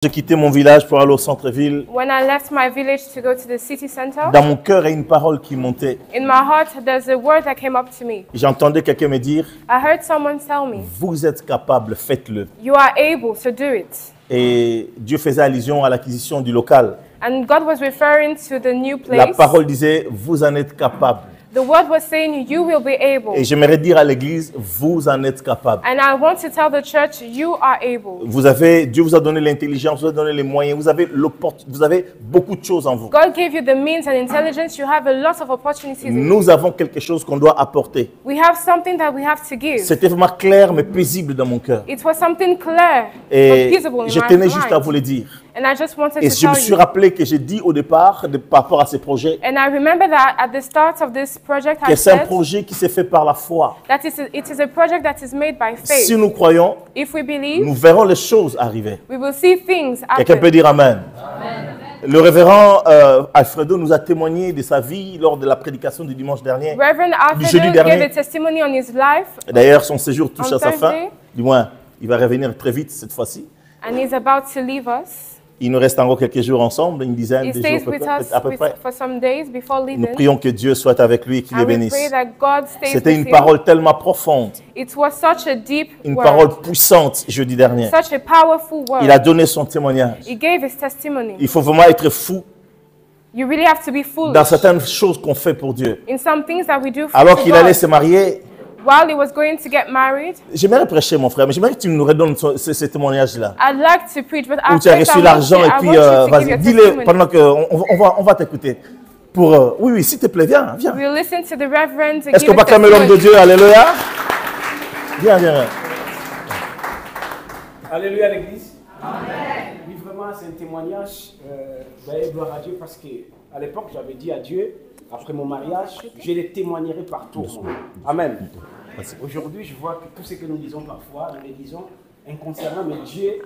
J'ai quitté mon village pour aller au centre-ville. When I left my village to go to the city center, Dans mon cœur, il y a une parole qui montait. in my heart there's a word that came up to me. J'entendais quelqu'un me dire, I heard someone tell me, vous êtes capable, faites-le. you are able to do it. Et Dieu faisait allusion à l'acquisition du local. And God was referring to the new La place. parole disait, vous en êtes capable. The word was saying, you will be able. Et j'aimerais dire à l'église, vous en êtes capable. And I want to tell the church, you are able. Dieu vous a donné l'intelligence, vous a donné les moyens, vous avez beaucoup de choses en vous. God gave you the means and intelligence. You have a lot of opportunities. Nous avons quelque chose qu'on doit apporter. We have something that we have to give. C'était vraiment clair mais paisible dans mon cœur. It was something clear, Et but peaceable in je my tenais juste à mind. vous le dire. And I just wanted Et to je me tell suis you. rappelé que j'ai dit au départ, par rapport à ces projets, And I remember that at the start of this project, I que c'est un said projet qui s'est fait par la foi. that it is a project that is made by faith. Si nous croyons, If we believe, nous verrons les choses arriver. we will see things Quelqu'un peut happen. dire Amen. Le révérend Alfredo nous a témoigné de sa vie lors de la prédication du dimanche dernier. Reverend Du jeudi Alfredo dernier. gave a testimony on his life, D'ailleurs, son séjour touche On à sa fin. Thursday. Du moins, il va revenir très vite cette fois-ci. and he's about to leave us. Il nous reste encore quelques jours ensemble, une dizaine He de stays jours with us à peu près. for some days before Nous leaving. prions que Dieu soit avec lui et qu'il le And we bénisse. pray that God stays C'était with une him. parole tellement profonde, It was such a deep une word, parole puissante jeudi dernier. such a powerful word. Il a donné son témoignage. He gave his testimony. Il faut vraiment être fou You really have to be foolish dans certaines choses qu'on fait pour Dieu. in some things that we do for Alors qu'il allait God. se marier, While he was going to get married, j'aimerais prêcher mon frère, mais j'aimerais que tu nous redonnes ce témoignage-là. I'd like to preach, but Où tu as reçu l'argent et puis vas-y, dis-le vas-y. pendant qu'on va t'écouter. Oui, s'il te plaît, viens. We'll listen to the reverend to Est-ce give qu'on a va acclamer l'homme de testimony. Dieu? Alléluia. Viens. Alléluia l'église. Amen. Oui, vraiment, c'est un témoignage. D'ailleurs, gloire à Dieu, parce qu'à l'époque, j'avais dit à Dieu, après mon mariage, je les témoignerai partout. Amen. Aujourd'hui, je vois que tout ce que nous disons parfois, nous les disons inconsciemment, mais Dieu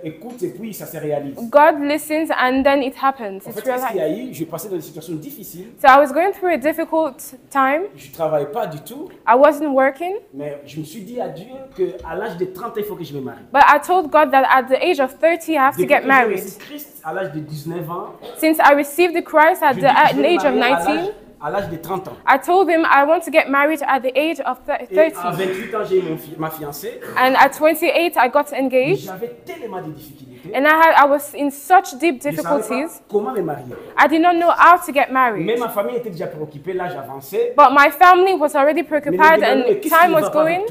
écoute et puis ça se réalise. God listens and then it happens. En It's fait, qu'est-ce qu'il y realized. a eu? Je passais dans une situation difficile. So I was going through a difficult time. Je ne travaillais pas du tout, I wasn't working, mais je me suis dit à Dieu qu'à l'âge de 30 ans, il faut que je me marie. but I told God that at the age of 30, I have to Depuis get que j'ai married. reçu Christ à l'âge de 19 ans, Since I received the Christ at je the dis que je vais age of me marier 19, à l'âge de 30 ans. I told him I want to get married at the age of Et à 30. 28 ans, j'ai eu ma fiancée. And at 28, I got Et engaged. j'avais tellement de difficultés. And I was in such deep Je ne savais pas difficulties. comment me marier. I did not know how to get Mais married. ma famille était déjà préoccupée, l'âge avancé. But my family was already preoccupied and time was going.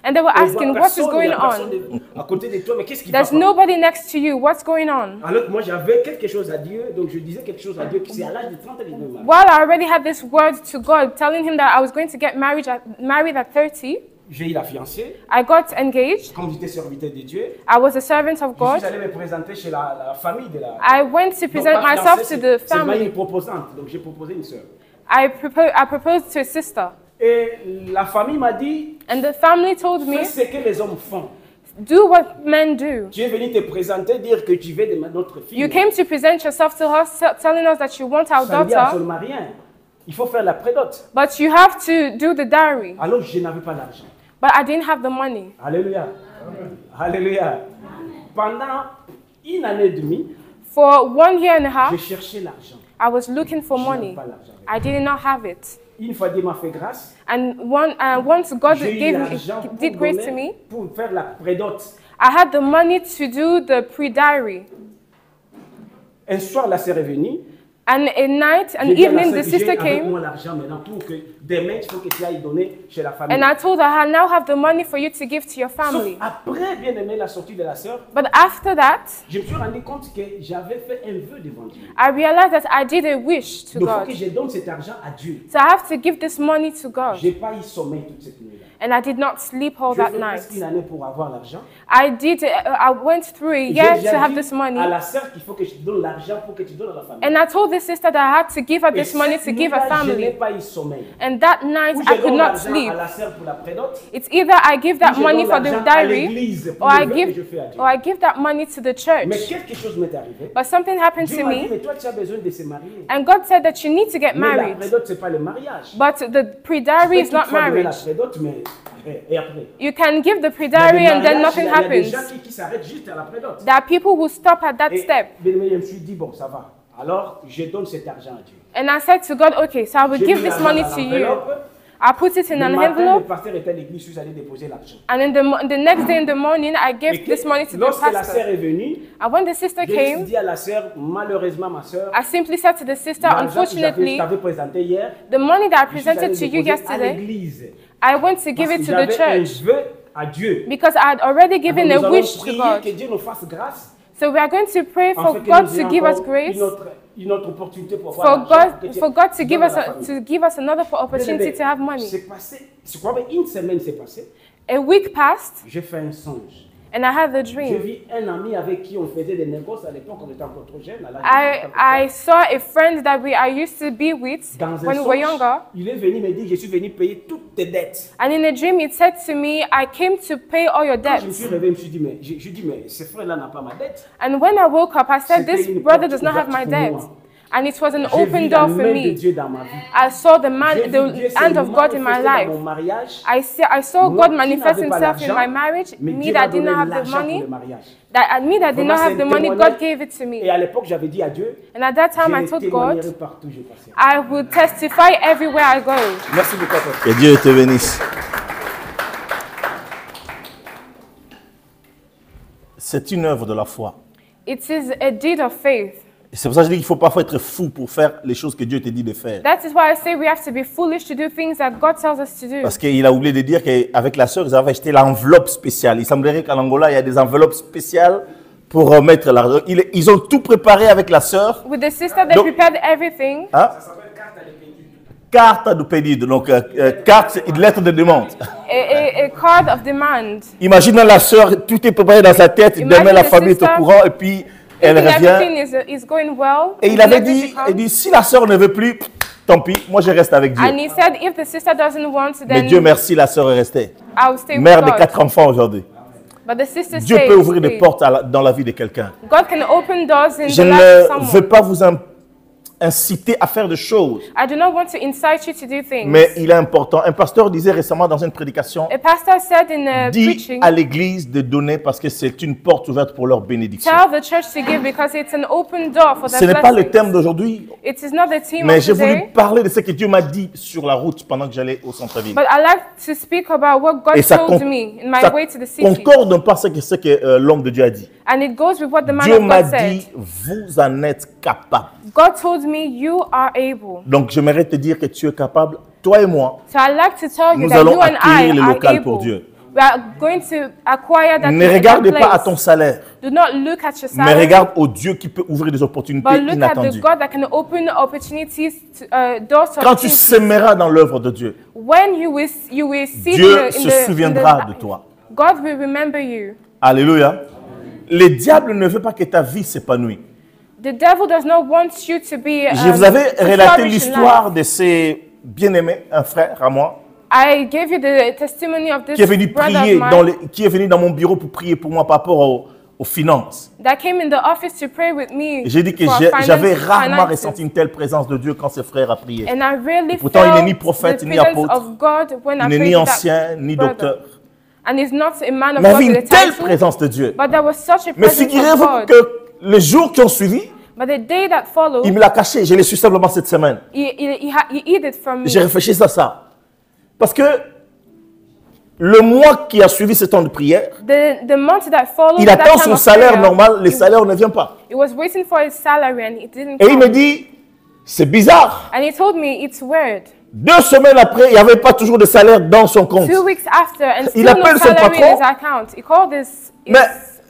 And they were On voit asking, what is personne, il y going a personne on? à côté de toi, mais qu'est-ce qui va There's pas? nobody next to you. What's going on? Alors que moi j'avais quelque chose à Dieu, donc je disais quelque chose à Dieu, que c'est à l'âge de 30 ans que je me marie. While I already had this word to God, telling him that I was going to get married at 30, J'ai eu la fiancée, I got engaged. comme j'étais serviteur de Dieu, I was a servant of je God. suis allé me présenter chez la famille de la... I went to Donc, present ma myself fiancée, to the c'est family. une proposante, donc j'ai proposé une sœur. I proposed to a sister. Et la famille m'a dit, And the family told fais me, ce que les hommes font. do what men do. Tu es venu te présenter, dire que tu veux de notre fille. You came to present yourself to us, telling us that you want our Ça ne dit daughter, absolument rien. Il faut faire la prédote. but you have to do the dowry. Alors je n'avais pas l'argent. But I didn't have the money. Alléluia. Alléluia. Pendant une année et demie, For 1 year and a j'ai half, cherché l'argent. I was looking for Je n'avais money. pas l'argent. I did not have it. Une fois Dieu m'a fait grâce, And once God j'ai eu gave l'argent me, pour, did grace to donner, me, pour faire la prédote. I had the money to do the pre-diary. Un soir, la sœur est venue. And a night, an J'ai dit à la evening, sœur the que j'ai sister avec came, moi l'argent maintenant pour que demain, il faut que tu ailles donner chez la famille. and I told her, I now have the money for you to give to your Sauf family. après, bien aimé, la sortie de la sœur, But after that, je me suis rendu compte que j'avais fait un vœu devant Dieu. I realized that I did a wish to Donc, il faut God. que je donne cet argent à Dieu. So I have to give this money to God. Je n'ai pas eu sommeil toute cette nuit-là. And I did not sleep all J'ai that fait presque night. une année pour avoir l'argent. I went through a Et year j'ai to have dit this money. à la sœur qu'il faut que je te donne l'argent pour que tu donnes à la famille. And I told the sister that I had to give her Et this money cette to give her nuit-là, je n'ai family. pas eu sommeil. And that night, Ou I je could donne not l'argent sleep. à la sœur pour la prédote, It's either I give that ou je money donne for the l'argent à diary, l'église pour or le vœu que je fais à Dieu. I give that money to the Mais church. quelque chose m'est arrivé. But something happened Dieu to m'a dit, me, mais toi tu as besoin de se marier. and God said that you need to get Mais la married. prédote, ce n'est pas le mariage. But the Tu pre-diary peux is not toutefois donner la marriage. prédote, mais Et après. You can give the Il y a pre-dowry des and then mariages, nothing il y a des happens. gens qui s'arrêtent juste à la prénote. There are people who stop at that Et step. bien-aimé, je me suis dit, bon, ça va. Alors, je donne cet argent à Dieu. And I said to God, okay, so I will J'ai give mis this l'argent money dans to you. l'enveloppe. I put it in Le an matin, le envelope. pasteur était à l'église, je suis allé déposer l'argent. And then the next day in the morning, I Et gave this money to the lorsque la pastor. sœur est venue, And when the sister j'ai came, dit à la sœur, malheureusement, ma sœur, I simply said to the sister, l'argent que je unfortunately, t'avais présenté hier, the money that I je suis allé presented to you déposer à yesterday, l'église. I went to give Parce it que to the j'avais un church vœu à Dieu. because I had already given Alors, a nous allons wish to prier God. que Dieu nous fasse grâce. So we are going to pray En for fait, que God nous ayons to give us encore grace, une autre opportunité pour for avoir l'argent que Dieu God to donne give à us la famille. another opportunity to have money. C'est passé, c'est quoi, mais une semaine s'est passée, A week passed j'ai fait un songe. and I had the J'ai dream. vu un ami avec qui on faisait des négoces à l'époque, on était encore trop jeunes. à l'âge de 14 ans. I saw a friend that I used to be with Dans un when we were songe, younger, il est venu me dire, je suis venu payer toutes tes dettes. and in a dream it said to me, I came to pay all your Quand je me suis debts. réveillé, je me suis dit, je dis, mais ce frère-là n'a pas ma dette. And when I woke up, I said, C'était this une brother porte does not have my ouverte debt. pour moi. And it was an J'ai vu open la door for main de me. Dieu dans ma vie. I saw the J'ai vu Dieu hand of se God in my manifester dans life. mon mariage. I saw Moi God qui manifest n'avais pas himself in l'argent, my marriage. mais Me Dieu that m'a did not donné have the l'argent pour money. le mariage. Me that did Vraiment, not c'est have un the money, témoignage. God gave it to me. Et à l'époque, j'avais dit à Dieu, And at that time, je I le told témoignerai God, partout où je passerai. I will testify everywhere I go. Merci beaucoup. Papa. Que Dieu te bénisse. C'est une œuvre de la foi. It is a deed of faith. Et c'est pour ça que je dis qu'il ne faut pas être fou pour faire les choses que Dieu te dit de faire. That is why I say we have to be foolish to do things that God tells us to do. Parce qu'il a oublié de dire qu'avec la sœur, ils avaient acheté l'enveloppe spéciale. Il semblerait qu'en Angola, il y a des enveloppes spéciales pour remettre l'argent. Ils ont tout préparé avec la sœur. With the sister, they Donc- prepared everything. Hein? Carte de pedido, donc carte, une lettre de demande. A card of demand. Imagine la sœur, tout est préparé dans sa tête, Imagine demain la the famille est au sister courant et puis elle Thinking revient. everything is going well. Et il avait Whenever dit, she comes. il dit, si la sœur ne veut plus, tant pis, moi je reste avec Dieu. And he said, if the sister doesn't want, Mais then Dieu merci, la sœur est restée. I will stay Mère with de God. 4 enfants aujourd'hui. But the sister Dieu stayed. peut ouvrir des portes dans la vie de quelqu'un. God can open doors in Je the life of ne veux someone. pas vous inciter à faire des choses, I do not want to incite you to do things. mais il est important. Un pasteur disait récemment dans une prédication, A pastor said in a dit preaching, à l'église de donner parce que c'est une porte ouverte pour leur bénédiction. tell the church to give because it's an open door for their Ce n'est pas le blessings. thème d'aujourd'hui, It is not the theme mais of j'ai voulu today, parler de ce que Dieu m'a dit sur la route pendant que j'allais au centre-ville. but I like to speak about what God Et ça, told me in my ça way to the city. concorde un peu à ce que l'homme de Dieu a dit. And it goes with what the man Dieu of m'a God said. dit, vous en êtes capable. God told me, you are able. Donc j'aimerais te dire que tu es capable, toi et moi. So I like to tell you Nous that allons you and I acquérir le are local able. pour Dieu. We are going to acquire that, Ne that regarde place. pas à ton salaire, Do not look at your mais salary, regarde au Dieu qui peut ouvrir des opportunités but look at the inattendues. God that can open opportunities, doors to Quand tu opportunities. sèmeras dans l'œuvre de Dieu, When you will see Dieu se souviendra de toi. God will remember you. Alléluia. Le diable ne veut pas que ta vie s'épanouisse. The devil does not want you to be. Je vous avais to relaté flourish in l'histoire life. de ces bien-aimés, un frère à moi, I gave you the testimony of this qui est venu brother prier, of mine qui est venu dans mon bureau pour prier pour moi par rapport aux finances. that came in the office to pray with me. Et j'ai dit que for j'avais rarement finances. ressenti une telle présence de Dieu quand ce frère a prié. And I really Pourtant, il n'est felt ni prophète, the ni presence apôtre. of God when I Il n'est prayed ni with that ancien, ni brother. docteur. And he's not a man of Mais il y God avait with a une telle title, présence de Dieu. but there was such a Mais presence of figurez-vous God. que les jours qui ont suivi, But the day that followed, il me l'a caché. Je l'ai su simplement cette semaine. he hid it from me. J'ai réfléchi à ça. Parce que le mois qui a suivi ce temps de prière, The month that followed, il that attend time son of salaire prayer, normal, le salaire ne vient pas. he was waiting for his salary and it didn't Et il come. me dit, c'est bizarre. And he told me it's weird. 2 semaines après, il n'y avait pas toujours de salaire dans son compte. 2 weeks after, and Il still no appelle son salary in patron. his account. He called Mais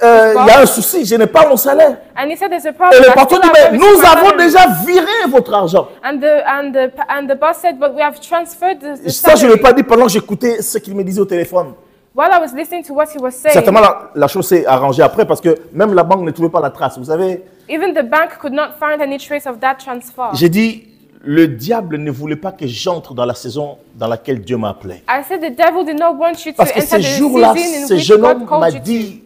il y a un souci, je n'ai pas mon salaire. and he said there's a Et problem. le I patron still dit, have mais not received nous my avons salary. déjà viré votre argent. And the boss said, but we have transferred the Ça, je ne l'ai salary. pas dit pendant que j'écoutais ce qu'il me disait au téléphone. While I was listening to what he was saying, Certainement, la chose s'est arrangée après parce que même la banque ne trouvait pas la trace. Vous savez, even the bank could not find any trace of that transfer. j'ai dit, le diable ne voulait pas que j'entre dans la saison dans laquelle Dieu m'a appelé. I said the devil did not want you to Parce que enter ce the jour-là, season in ce which jeune God homme called m'a you to. dit,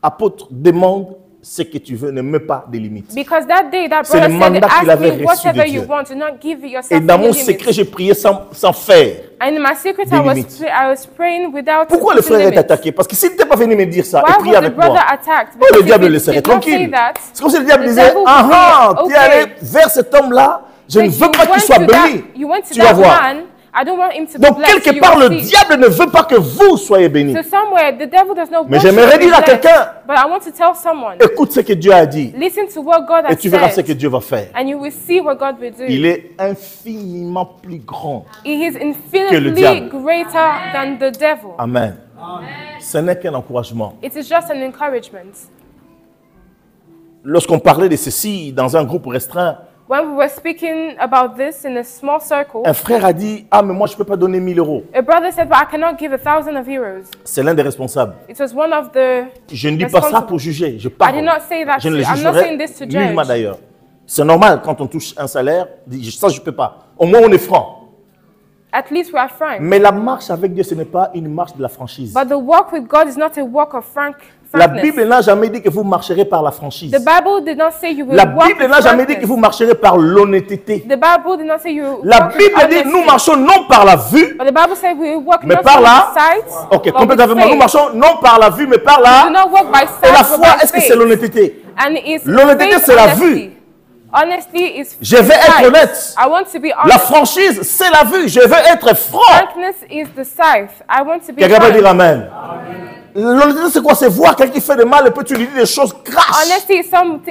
apôtre, demande ce que tu veux, ne mets pas de limites. Because that day, that C'est brother le said, mandat qu'il ask avait me reçu de whatever Dieu. you want, do not give yourself Et dans any mon limits. secret, j'ai prié sans faire. And in my secret, Des limites. I was praying without Pourquoi le frère est limits. attaqué? Parce que s'il n'était pas venu me dire ça et Why prier was the avec moi, brother attacked? oh, le Because diable if le he laisserait did not say tranquille. that, C'est comme si le diable the disait, devil would ah ah, say, tu es allé okay, vers cet homme-là, je ne but veux you pas qu'il went soit to that- béni. you went to Tu vas that voir. man, I don't want him to be Donc, blessed. quelque You part, will le see. diable ne veut pas que vous soyez bénis. So somewhere, the devil does not Mais want you j'aimerais to be dire à blessed. quelqu'un, But I want to tell someone, écoute ce que Dieu a dit listen to what God et has tu verras ce que said, Dieu va faire. and you will see what God will do. Il est infiniment plus grand. He is le infinitely diable. greater than the devil. Amen. Ce n'est qu'un encouragement. It is just an encouragement. Lorsqu'on parlait de ceci dans un groupe restreint, When we were speaking about this in a small circle, un frère a dit, ah mais moi je ne peux pas donner 1000 euros. a brother said, but I cannot give 1,000 euros. C'est l'un des responsables. It was one of the Je ne dis pas ça pour juger, je parle. I did not say that Je ne to- le I'm not jugerai saying this to judge. nullement d'ailleurs. C'est normal quand on touche un salaire, ça je ne peux pas. Au moins on est franc. At least we are frank. Mais la marche avec Dieu, ce n'est pas une marche de la franchise. But the walk with God is not a walk of La frankness. Bible n'a jamais dit que vous marcherez par la franchise. The Bible did not say you will La walk Bible with n'a jamais dit frankness. que vous marcherez par l'honnêteté. The Bible did not say you will La walk with Bible dit, honesty. nous marchons non par la vue, But the Bible said we will walk mais not par by la... sight, Ok, but complètement. with Nous faith. marchons non par la vue, mais par Do la... not walk by Et la sight, but foi, by est-ce que c'est faith. l'honnêteté? And it's L'honnêteté, faith c'est la honesty. vue. Honesty is Je vais être sight. honnête. I want to be honest. La franchise, c'est la vue. Je veux être franc. Frankness is the sight. I want to be Quelqu'un peut frank. dire Amen. L'honnêteté, c'est quoi? C'est voir quelqu'un qui fait de mal et puis tu lui dis des choses crasses. Honesty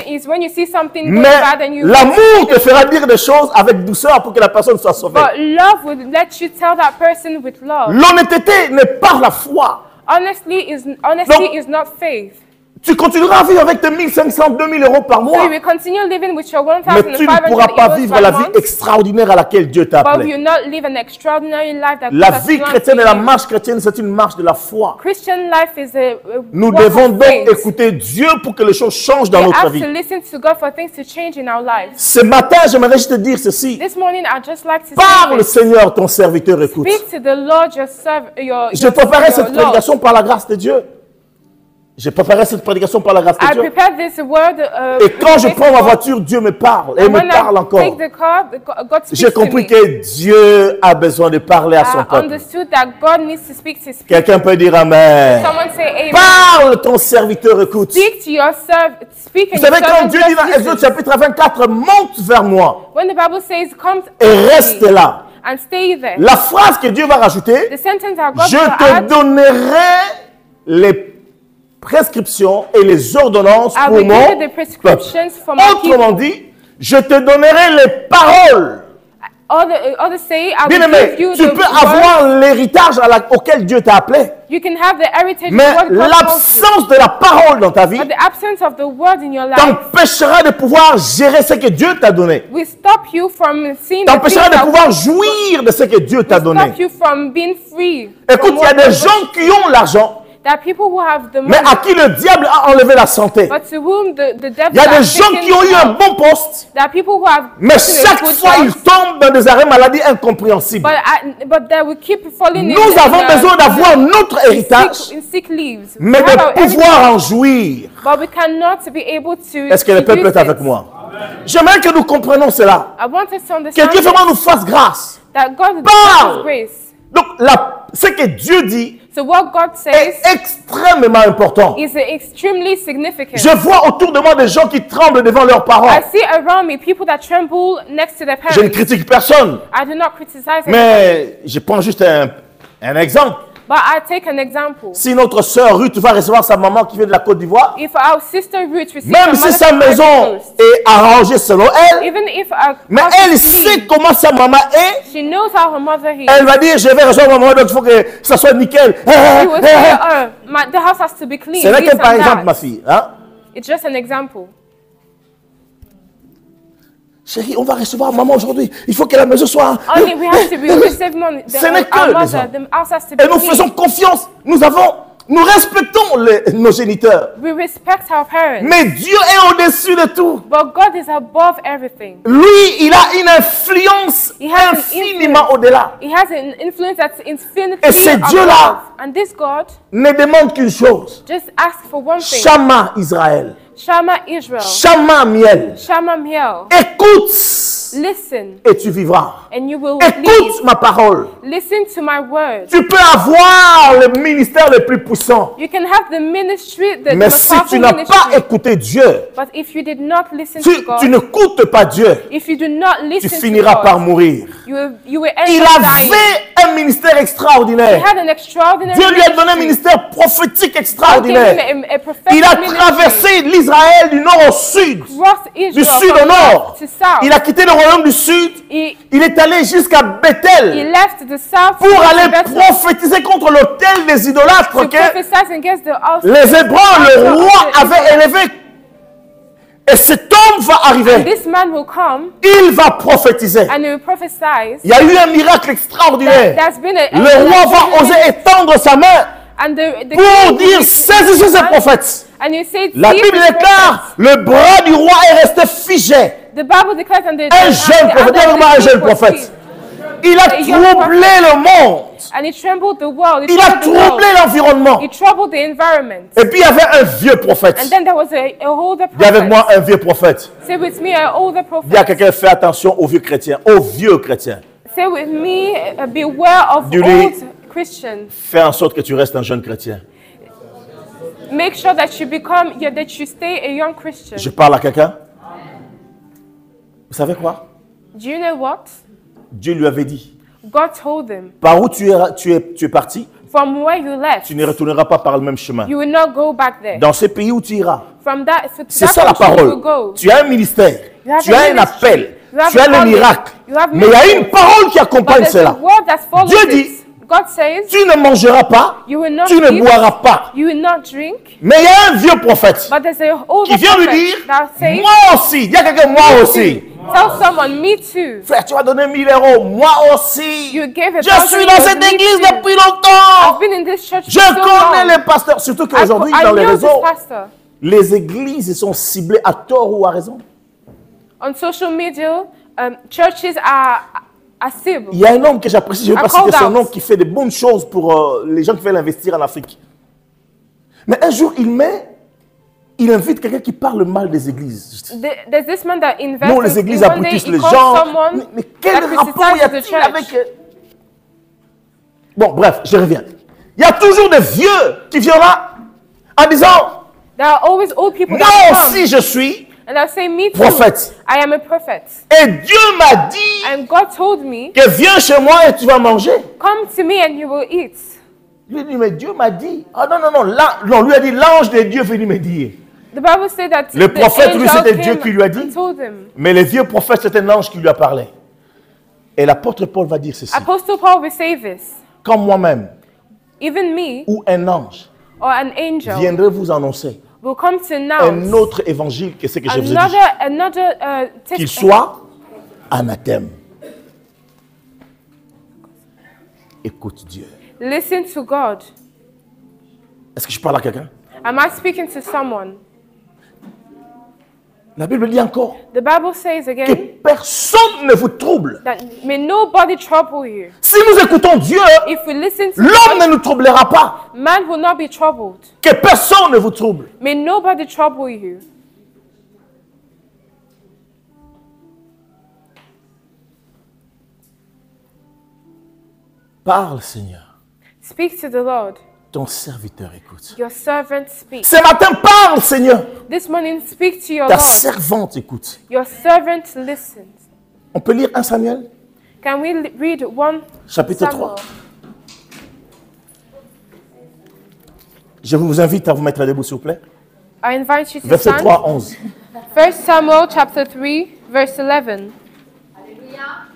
is when you see something going Mais bad and you. l'amour te fera dire des choses avec douceur pour que la personne soit sauvée. But love will let you tell that person with love. L'honnêteté n'est pas la foi. Honesty Donc- is not faith. Tu continueras à vivre avec tes 1500, 2000 euros par So mois. you will continue living with your Mais tu ne 1,500 pourras pas euros vivre per la vie month, extraordinaire à laquelle Dieu t'a but appelé. you will not live an extraordinary life that La God has vie planned chrétienne et for la you. marche chrétienne, c'est une marche de la foi. Christian life is a Nous walk devons of donc faith. écouter Dieu pour que les choses changent dans We notre have vie. to listen to God for things to change in our lives. Ce matin, j'aimerais juste te dire ceci. This morning, I'd just like to Parle, say this. Seigneur, ton serviteur écoute. Speak to the Lord, your J'ai préparé cette Lord. prédication par la grâce de Dieu. J'ai préparé cette prédication par la grâce de I Dieu. prepared this word. Et quand je based prends ma on- voiture, Dieu me parle et and me when parle I encore. take the car, God speaks J'ai to compris me. que Dieu a besoin de parler à son I peuple. understood that God needs to speak to his people. Quelqu'un peut dire Amen. Someone say amen. Parle, ton serviteur écoute. Speak to yourself. Speak and Vous savez, your quand servant Dieu dit dans just Exode listen. chapitre 24, monte vers moi When the Bible says, come et to reste me là. and stay there. La phrase que Dieu va rajouter, The sentence that God je will te add, donnerai les prescriptions et les ordonnances I pour will give mon you the peuple. prescriptions for my Autrement people. dit, je te donnerai les paroles. Others say, I Bien will aimé, give you tu the peux word. avoir l'héritage auquel Dieu t'a appelé, You can have the heritage mais of what God calls you. l'absence de la parole dans ta vie But the absence of the word in your life t'empêchera de pouvoir gérer ce que Dieu t'a donné. will stop you from seeing the things T'empêchera de that pouvoir jouir de ce que Dieu t'a will donné. stop you from being free. Écoute, from il y a what des God- gens qui ont l'argent, There are people who have the mais money, à qui le diable a enlevé la santé. but to whom the devil Il y a des has gens taken qui ont eu un health. bon poste, There are people who have mais gotten a chaque good fois job, ils tombent dans des arrêts maladie incompréhensibles. but they will keep falling Nous avons besoin d'avoir notre héritage, in sick leaves. mais We have our de pouvoir en jouir. heritage, but we cannot be able to. Est-ce que le peuple use est avec it. moi? J'aimerais que nous comprenions cela. I want us to Que understand Dieu vraiment nous fasse grâce. that God Parle. gives grace. Donc, ce que Dieu dit So what God says est extrêmement important. is extremely significant. Je vois autour de moi des gens qui tremblent devant leurs parents. I see around me people that tremble next to their Je ne parents. critique personne, I do not criticize it, mais je prends juste un exemple. but I take an example. Si notre sœur Ruth va recevoir sa maman qui vient de la Côte d'Ivoire, If our sister Ruth receives même her si mother's sa maison Ivory Coast, est arrangée selon elle, even if our mais house elle is sait clean, comment sa maman est, she knows how her mother is. elle va dire, je vais recevoir ma maman, donc il faut que ça soit nickel. She will say, oh, the house has to be clean. Ce n'est this que par and exemple, that. ma fille. Hein? It's just an example. Chérie, on va recevoir maman aujourd'hui. Il faut que la maison soit... Only we have to be receive money. Ce n'est que Our des mother, hommes. the house has to be Et nous clean. faisons confiance. Nous respectons nos géniteurs. We respect our parents. Mais Dieu est au-dessus de tout. But God is above everything. Lui, il a une influence He has an infiniment influence. au-delà. He has an influence that's infinitely Et ce above. Dieu-là And this God Ne demande qu'une chose. just ask for one thing. Shama Israël. Shama Israel. Shama Miel. Shama Miel. Écoute Listen et tu vivras. and you will Écoute live. ma parole. Listen to my word. Tu peux avoir le ministère le plus puissant. You can have the ministry, the Mais most si tu powerful n'as ministry. pas écouté Dieu, But if you did not listen si to God, tu n'écoutes pas Dieu, if you do not tu listen to finiras God, par mourir. you will end Il up dying. avait un ministère He extraordinaire. had an extraordinary Dieu lui a donné un ministry. ministère prophétique God gave extraordinaire. him a prophetic Il a ministry. traversé l'Israël du nord au sud, Cross Israel du sud from au nord. north to south. Il a quitté le royaume du sud. Il est allé jusqu'à He Bethel left the south pour to aller Bethel prophétiser contre l'autel des idolâtres to que prophesy against the altars. les Hébreux, le roi avait élevé. Et cet homme va arriver. This man will come Il va prophétiser. and he will prophesy. Il y a eu un miracle extraordinaire. There's been a Le roi va oser étendre sa main and the pour king dire will- saisissez ces prophètes. And you say, La "See Bible this déclare, le bras du roi est resté figé. The Bible declares and the Un jeune prophète, vraiment un jeune prophète. Il a troublé le monde. And he trembled the world. Il a troublé l'environnement. He troubled the environment. Et puis il y avait un vieux prophète. And then there was a older Dis avec prophet. moi un vieux prophète. Say with me, an older prophet. Dis à quelqu'un, fais attention aux vieux chrétiens. Aux vieux chrétiens. Say with me, beware of Dis-lui. old Christians. Fais en sorte que tu restes un jeune chrétien. Make sure that you stay a young Christian. Je parle à quelqu'un. Vous savez quoi? Do you know what? Dieu lui avait dit, God told him, par où tu es parti, from where you left, tu ne retourneras pas par le même chemin. you will not go back there. Dans ce pays où tu iras, From that, to c'est that ça la country you will parole. go. Tu as un ministère, You have tu a as un ministry. appel, You have tu as a le calling. miracle. You have Mais il y a miracles. une parole qui But accompagne there's a cela. word that follows Dieu it. dit, God says, tu ne mangeras pas, you will not tu ne eat, boiras pas. you will not drink. Mais il y a un vieux prophète But there's a older qui vient lui prophet dire, that says, moi aussi, dis à quelqu'un, moi aussi. tell someone, me too. Frère, tu vas donner 1000 €, moi aussi. You gave a Je thousand suis dans euros, cette me église too. depuis longtemps. I've been in this church Je for so connais long. les pasteurs, surtout I qu'aujourd'hui, dans les know this réseaux, pastor. les églises sont ciblées à tort ou à raison. On social media, churches are cibled. Il y a un homme que j'apprécie, je ne vais pas I called citer son out. nom, qui fait de bonnes choses pour les gens qui veulent investir en Afrique. Mais un jour, il invite quelqu'un qui parle mal des églises. There's this man that invests Non, les églises one day abrutissent he les calls gens. someone Mais quel that rapport y criticizes the a-t-il church. avec... Bon, bref, je reviens. Il y a toujours des vieux qui viennent là en disant, There are always old people moi that come. aussi je suis And I'll say, me too. prophète. I am a prophet. Et Dieu m'a dit And God told me, que viens chez moi et tu vas manger. come to me and you will eat. Lui dit, mais Dieu m'a dit. Ah non, non, non. Là, non, lui a dit, l'ange de Dieu venu me dire. The Bible said that Le the prophète, lui, angel c'était came Dieu qui lui a dit. and told him. Mais le vieux prophète, c'est un ange qui lui a parlé. Et l'apôtre Paul va dire ceci. Apostle Paul will say this. Quand moi-même Even me ou un ange or an angel viendrait vous annoncer will come to un announce autre évangile que ce que je vous ai dit, another qu'il soit anathème. Écoute Dieu. Listen to God. Est-ce que je parle à quelqu'un? Am I speaking to someone? La Bible dit encore The Bible says que again personne ne vous trouble. that may nobody trouble you. Si nous écoutons Dieu, If we listen to l'homme God, ne nous troublera pas. man will not be troubled. Que personne ne vous trouble. May nobody trouble you. Parle, Seigneur. Speak to the Lord. Ton serviteur écoute. Your servant speaks. Ce matin, parle, Seigneur. This morning, speak to your Ta Lord. servante écoute. Your servant listens. On peut lire 1 Samuel, Can we read 1 chapitre Samuel? 3. Je vous invite à vous mettre debout, s'il vous plaît. I invite you to Verset stand. 3, 11. 1 Samuel chapter 3, verse 11. Alléluia.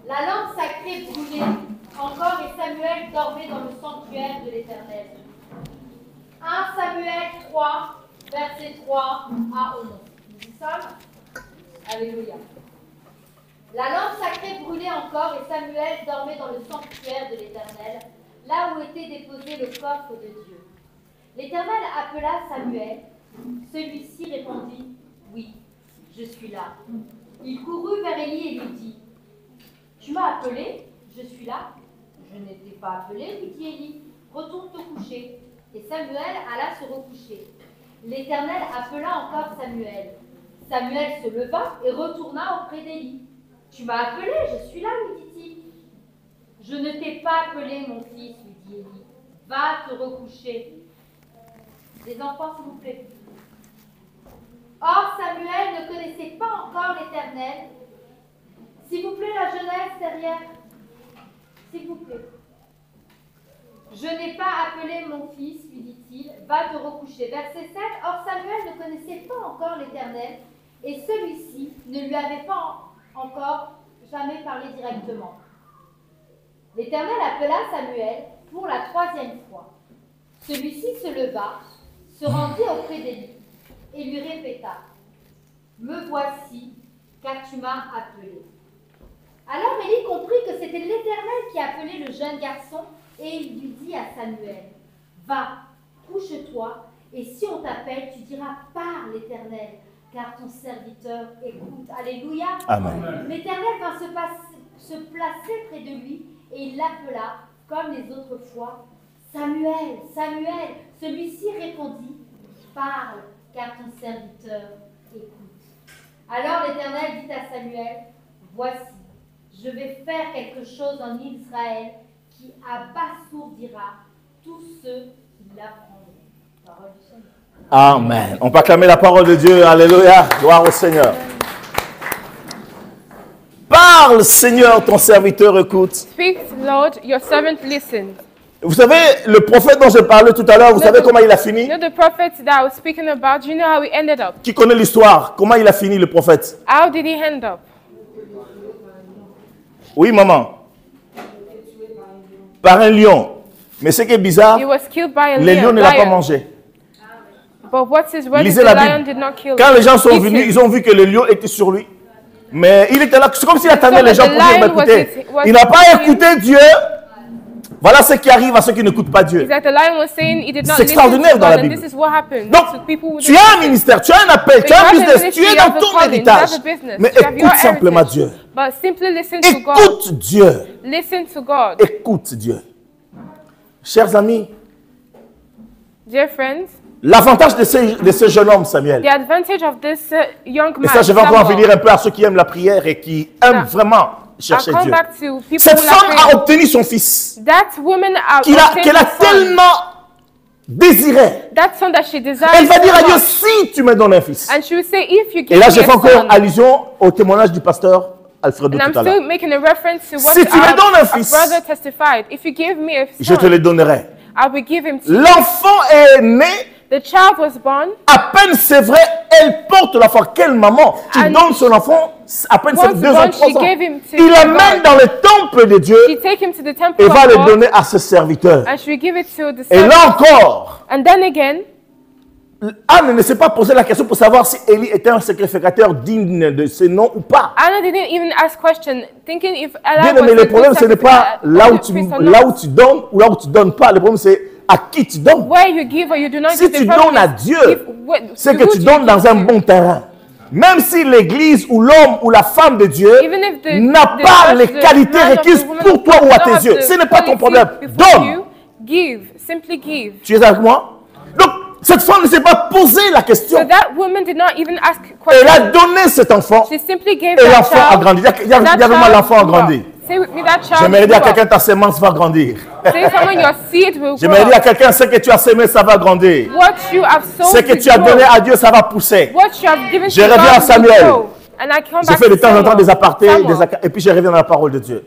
La lampe sacrée brûlait encore et Samuel dormait dans le sanctuaire de l'Éternel. 1 Samuel 3, verset 3 à 11. Nous y sommes? Alléluia. La lampe sacrée brûlait encore et Samuel dormait dans le sanctuaire de l'Éternel, là où était déposé le coffre de Dieu. L'Éternel appela Samuel. Celui-ci répondit, « Oui, je suis là. » Il courut vers Élie et lui dit, « Tu m'as appelé, je suis là. » « Je n'étais pas appelé, lui dit Élie. retourne te coucher. Et Samuel alla se recoucher. L'Éternel appela encore Samuel. Samuel se leva et retourna auprès d'Élie. Tu m'as appelé, je suis là, lui dit-il. Je ne t'ai pas appelé, mon fils, lui dit Élie. Va te recoucher. Les enfants, s'il vous plaît. Or, Samuel ne connaissait pas encore l'Éternel. S'il vous plaît, la jeunesse derrière. S'il vous plaît. Je n'ai pas appelé mon fils, lui dit-il. Va te recoucher. Verset 7. Or, Samuel ne connaissait pas encore l'Éternel, et celui-ci ne lui avait pas encore jamais parlé directement. L'Éternel appela Samuel pour la 3e fois. Celui-ci se leva, se rendit auprès d'Élie et lui répéta « Me voici, car tu m'as appelé. » Alors Élie comprit que c'était l'Éternel qui appelait le jeune garçon, et il lui dit à Samuel « Va, couche-toi, et si on t'appelle, tu diras « Parle, l'Éternel, car ton serviteur écoute. » Alléluia. Amen. L'Éternel vint se placer près de lui, et il l'appela, comme les autres fois, « Samuel, Samuel !» Celui-ci répondit, « Parle, car ton serviteur écoute. » Alors l'Éternel dit à Samuel, « Voici, je vais faire quelque chose en Israël qui abasourdira tous ceux qui l'apprendront. » Parole du Seigneur. Amen. On peut acclamer la parole de Dieu. Alléluia. Gloire au Seigneur. Parle, Seigneur, ton serviteur écoute. Speak, Lord, your servant listens. Vous savez, le prophète dont je parlais tout à l'heure, vous savez comment il a fini? You know the prophet that I was speaking about, do you know how he ended up? Qui connaît l'histoire? Comment il a fini, le prophète? How did he end up? Oui, maman. Par un lion. Mais ce qui est bizarre, He was killed by a les lions ne l'ont pas lion. mangé. But what's his word? Lisez The la lion Bible. did not kill Quand him. les gens sont Eat venus, him. ils ont vu que le lion était sur lui. Mais il était là, c'est comme s'il attendait les gens pour dire, lion was écoutez, was il n'a pas him. écouté Dieu. Voilà ce qui arrive à ceux qui n'écoutent pas Dieu. It's like the lion was saying he did not C'est listen to extraordinaire dans la God, and Bible. this is what happened Donc, to people who tu didn't as un listen. ministère, tu as un appel, But tu as you un have a business, ministry, tu es you dans have a ton calling, you héritage. have a business, Mais you have your écoute simplement heritage. Dieu. But simply listen to God. Écoute Dieu. Listen to God. Écoute Dieu. Chers amis, Dear friends, l'avantage de ce jeune homme, Samuel, the advantage of this young et man, ça je vais encore en Samuel, venir un peu à ceux qui aiment la prière et qui aiment vraiment I'll chercher come Dieu. back to people Cette who femme like a prayer. obtenu son fils, That woman qu'elle a tellement désiré. that son that she desired Elle va dire à so Dieu, much. si tu me donnes un fils. And she would say, if you Et give là, me j'ai fait a encore son, allusion au témoignage du pasteur Alfredo and I'm tout à still l'heure. making a reference to what Si tu me donnes un our fils, brother testified. If you give me a Je te son, le donnerai. I will give him to you. L'enfant est né, The child was born. à peine c'est vrai, elle porte l'enfant. Quelle maman qui And donne son enfant à peine c'est once 2 ans, born, 3 she ans. gave him to Il l'amène God. dans le temple de Dieu She take him to the temple et va of le God, donner à ses serviteurs. and she will give it to the Et servant. là encore, And then again, Anne ne s'est pas posé la question pour savoir si Élie était un sacrificateur digne de ce nom ou pas. Anna didn't even ask question, thinking if Allah Bien was aimé, a le good problème, ce n'est pas là où, priest or not. tu donnes ou là où tu donnes pas. Le problème, c'est à qui tu donnes. Where you give or you do not Si give. The tu problem donnes à is Dieu, c'est to que who tu do you donnes dans give un to? bon terrain. Même si l'église ou l'homme ou la femme de Dieu Even if the n'a pas church, les the qualités man of requises the woman pour of toi God ou à don't tes have yeux, the ce n'est pas ton qualities problème. before Donne. you. Give, simply give. Tu es avec moi? Donc, cette femme ne s'est pas posé la question. So that woman did not even ask Elle a questions. donné cet enfant She simply gave et that l'enfant a child. grandi. Il y a That vraiment child l'enfant a grew up. grandi. Say with me, that child J'aimerais dire à grew up. quelqu'un, ta sémence va grandir. Say someone, your seed will grow. J'aimerais dire à quelqu'un, ce que tu as semé, ça va grandir. What you have sown Ce que will tu as grow. donné à Dieu, ça va pousser. What you have given Je to reviens à God will Samuel. grow. And I come Je back fais de to temps en temps Samuel. des apartés, Samuel. et puis je reviens dans la parole de Dieu.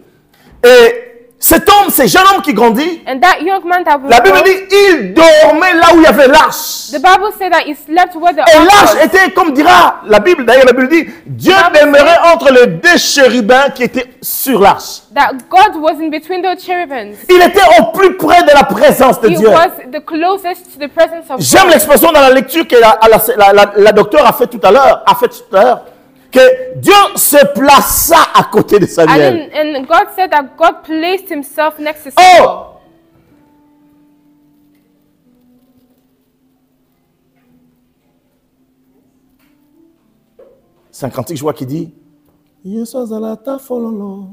Et cet homme, ce jeune homme qui grandit, And that young man that will la Bible grow, dit, il dormait là où il y avait l'arche. the Bible said that he slept where the Et ark l'arche was. était, comme dira la Bible, d'ailleurs la Bible dit, Dieu demeurait entre les 2 chérubins qui étaient sur l'arche. That God was in between the cherubims. Il était au plus près de la présence de He Dieu. was the closest to the presence of J'aime God. l'expression dans la lecture que la docteure a fait tout à l'heure, que Dieu se plaça à côté de Samuel. And God said that God placed himself next to Samuel. Oh! C'est un cantique, je vois, qui dit Yesu azalata fololo,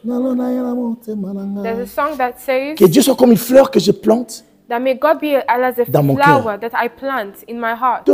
There's a song that says Que Dieu soit comme une fleur que je plante. that may God be as a Dans mon flower that I plant in my heart.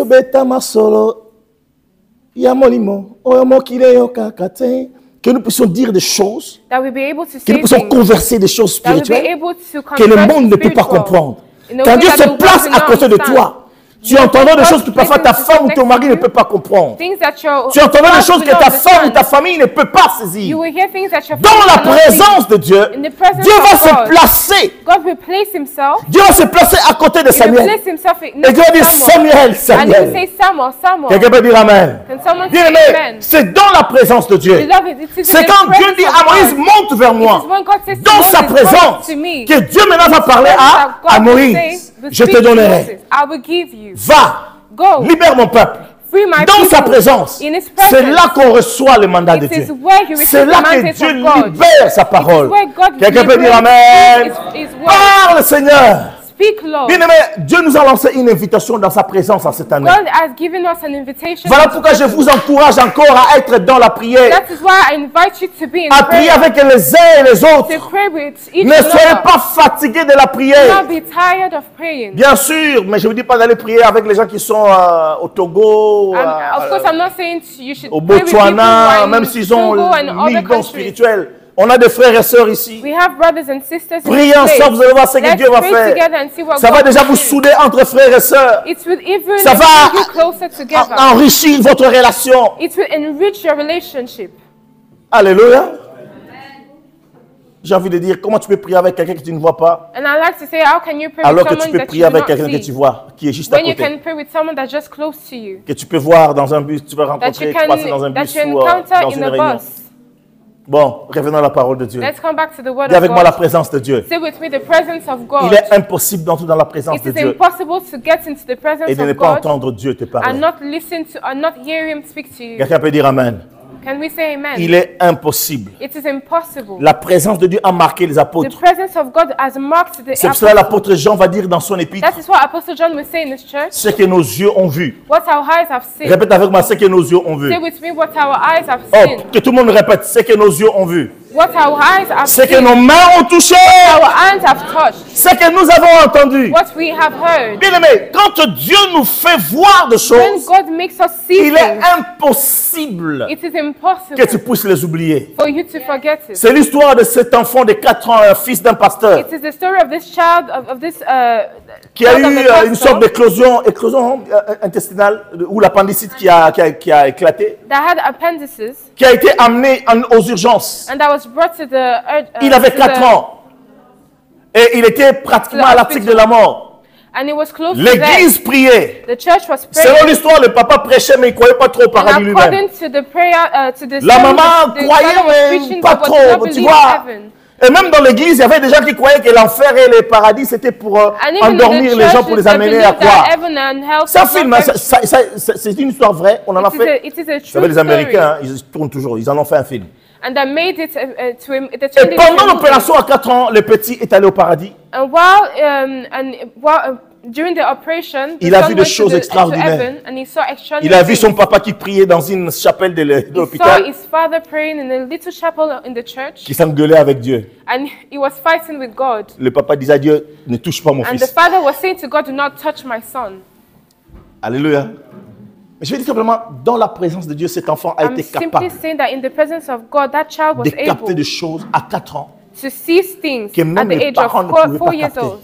Que nous puissions dire des choses, That we be able to que nous say puissions things. converser des choses That we be spirituelles able to que le converse monde ne peut pas spiritual. comprendre. In a Quand way Dieu that se the world place will à not côté de understand. toi, tu entendras des choses que parfois ta femme ou ton mari ne peut pas comprendre. Things that your Tu entendras des spouse choses que will ta not femme ou ta understand. famille ne peut pas You saisir. will hear things that your Dans family la cannot see. présence de Dieu, In the presence Dieu va of se God, placer. God will place himself. Dieu va se placer à côté de He will Samuel. place himself Et next Dieu va to dire Samuel. Samuel, And he will Samuel. say Samuel, Samuel. Quelqu'un peut dire Amen. Can someone Bien say aimé, amen? c'est dans la présence de Dieu. Beloved, it is in C'est the quand Dieu presence dit of à Moïse, God. monte vers It moi. is when God says to Dans Moses, sa "Come présence, to me." que Dieu maintenant va parler à God will Moïse. say, Je "Speak te to donnerai. Moses. I will give you. Va, Go. libère mon peuple. Free my Dans sa people. présence, In his c'est presence. là qu'on reçoit le mandat de It is Dieu. where you receive C'est là the que mandate Dieu of God. libère sa It is parole. where God Quelqu'un peut dire liberates Amen. his word. Parle, Seigneur. Speak, Lord. Bien aimé, Dieu nous a lancé une invitation dans sa présence en cette année. God has given us an invitation. Voilà pourquoi je vous encourage encore à être dans la prière, That is why I invite you to be in à prier prayer. avec les uns et les To autres. pray with each Ne soyez other. pas fatigués de la Do prière. not be tired of praying. Bien sûr, mais je ne vous dis pas d'aller prier avec les gens qui sont au Togo, Of course, I'm not saying you should au pray with people who Botswana, are in même s'ils ont Togo and mille other dons countries. spirituels. On a des frères et sœurs ici. We have brothers and sisters in Priez this place. ensemble, vous allez voir ce que Let's Dieu va pray faire. together and see what Ça va God déjà will vous do. souder entre frères et sœurs. It will even Ça va bring you closer together. enrichir votre relation. It will enrich your relationship. Alléluia. J'ai envie de dire, comment tu peux prier avec quelqu'un que tu ne vois pas, And I like to say, how can you pray alors with que tu someone peux that prier you do avec not quelqu'un que see? tu vois, qui est juste à When you côté. can pray with someone that's just close to you. Que tu peux voir dans un bus, tu peux That rencontrer, you passer dans un that bus you ou encounter dans in une a réunion. bus. Bon, revenons à la parole de Dieu. Let's come back to the word Dis of avec moi la God. présence de Dieu. Say with me the presence of God. Il est impossible d'entrer dans la présence It de is Dieu impossible to get into the presence et de ne of pas God entendre Dieu te parler. and not listen to and not hear Him speak to you. Quelqu'un peut dire Amen. Can we say amen? Il est impossible. It is impossible. La présence de Dieu a marqué les The apôtres. presence of God has marked the C'est pour cela que apostles. l'apôtre Jean va dire dans son épître, That is what Apostle John will say in his church. ce que nos yeux ont vu. What our eyes have seen. Répète avec moi, ce que nos yeux ont vu. Say with me what our eyes have Oh, seen. que tout le monde répète, ce que nos yeux ont vu. What our eyes have Ce que seen. nos mains ont touché. Our hands have touched. Ce que nous avons entendu. What we have heard. Bien aimé, quand Dieu nous fait voir des When choses, God makes us see il est things, impossible it is que tu impossible puisses les oublier. for you to forget it. C'est l'histoire de cet enfant de 4 ans, un fils d'un pasteur, It is the story of this child, of this qui a child of eu the pastor une sorte d'éclosion intestinale, ou l'appendicite qui a éclaté, that had appendices qui a été amené aux urgences. and that was brought to the Il avait to 4 the- ans. Et il était pratiquement à l'article de la mort. and it was close to L'église death. priait. The church was Selon praying. l'histoire, le papa prêchait, mais il ne croyait pas trop au paradis And lui-même. according to the prayer, to the La sermon, maman the croyait, father was mais preaching, pas but trop, did not tu believe vois. heaven. Et même dans l'église, il y avait des gens qui croyaient que l'enfer et le paradis, c'était pour And even in endormir the les gens, churches, pour les they amener à believe that croire. heaven and hell C'est un was film, not hein, very- c'est une histoire vraie, on en a fait. It is a Vous true savez, les Américains, story. hein, ils tournent toujours, ils en ont fait un film. And that made it to him. It Et turned into pendant a movie. l'opération à 4 ans, le petit est allé au paradis. And while during the operation, the Il a son vu des went to choses to extraordinaires. heaven, and he saw extraordinary Il a vu son things. papa qui priait dans une chapelle de He saw l'hôpital, his father praying in a little chapel in the church, qui s'engueulait avec Dieu. and he was fighting with God. Le papa disait à Dieu, ne touche pas mon And the fils. father was saying to God, "Do not touch my son." Alléluia. Mais je vais dire simplement, dans la présence de Dieu, cet enfant a I'm été simply capable saying that in the presence of God, that child was de capter able des choses à 4 ans. to seize things que même at the les age of parents ne 4 pouvaient pas years capter. old.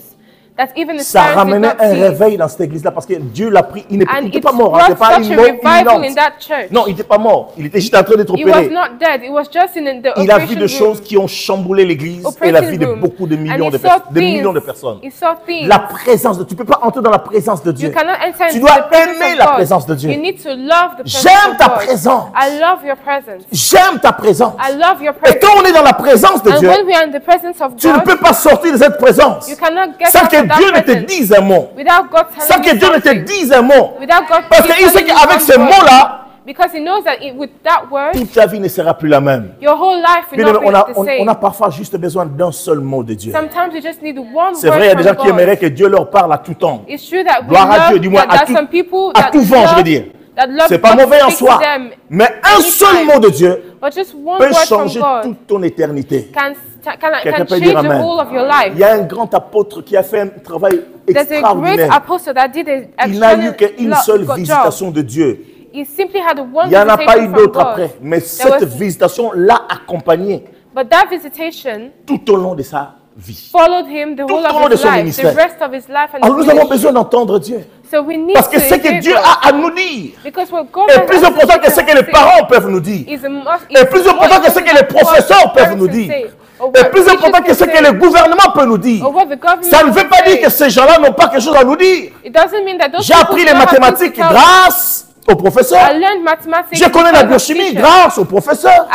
That even his Ça parents did ramenait not un see. réveil dans cette église-là parce que Dieu l'a pris. Il And n'était it pas mort, hein, brought c'était pas such une a mort revival in imminente. that church. Non, il n'était pas mort. Il était juste en train d'être He was opéré. not dead. It was just in the Il a vu operation des choses room. qui ont chamboulé l'église et la vie de Room. beaucoup de And millions he de, saw de millions de things. personnes. He saw things. La présence de Dieu. Tu ne peux pas entrer dans la présence de You Dieu. cannot enter Tu into dois the presence aimer of la God. présence de Dieu. You need to love the presence J'aime of ta God. présence. I love your presence. J'aime ta présence. I love your Et presence. quand on est dans la présence de And Dieu, when we are in the presence of tu ne God, peux pas sortir de cette présence you cannot get sans out que of that Dieu ne te presence dise un mot. without God Sans telling que you Dieu ne te something. dise un mot. Without God Parce qu'il sait telling you qu'avec one ce word. mot-là, Because he knows that with that word, toute ta vie ne sera plus la même. your whole life will Bien, not on, a, be the on same. a parfois juste besoin d'un seul mot de Dieu. Sometimes you just need one C'est word vrai, il y a des gens from qui God. aimeraient que Dieu leur parle à tout temps. It's true that we Gloire à Dieu, love du moins that there à are tout, some people à that tout vent, je veux love dire. that love C'est pas God mauvais en speaks soi. to them, Mais un seul mot de Dieu but just one peut word from changer God toute ton éternité. can Quelqu'un peut change dire the amen. whole of your life. Il y a un grand apôtre qui a fait un travail There's a great extraordinaire. apostle that did an Il n'a eu qu'une seule job. visitation de Dieu. He simply had one Il n'y en a pas eu visitation from d'autre God. après. Mais There cette was- visitation l'a accompagné But that visitation tout au long de sa vie. followed him the Tout whole au long of de his son life, ministère. the rest of his life and Alors his nous avons ministry. besoin d'entendre Dieu. So we need Parce que to ce que hear Dieu God. a à nous dire Because what God est has plus to important que say ce que les parents peuvent nous dire. is a must- Est is plus more important que ce que les important than professeurs what peuvent parents nous can dire. say, or Est what plus teachers important que can ce que say, le gouvernement peut nous dire. or what the government Ça ne veut can pas dire say. que ces gens-là n'ont pas quelque chose à nous dire. It doesn't mean that those J'ai people appris do les not have things to mathématiques tell us. grâce au professeur. I learned mathematics. Je connais la because of biochimie teachers. grâce au professeur.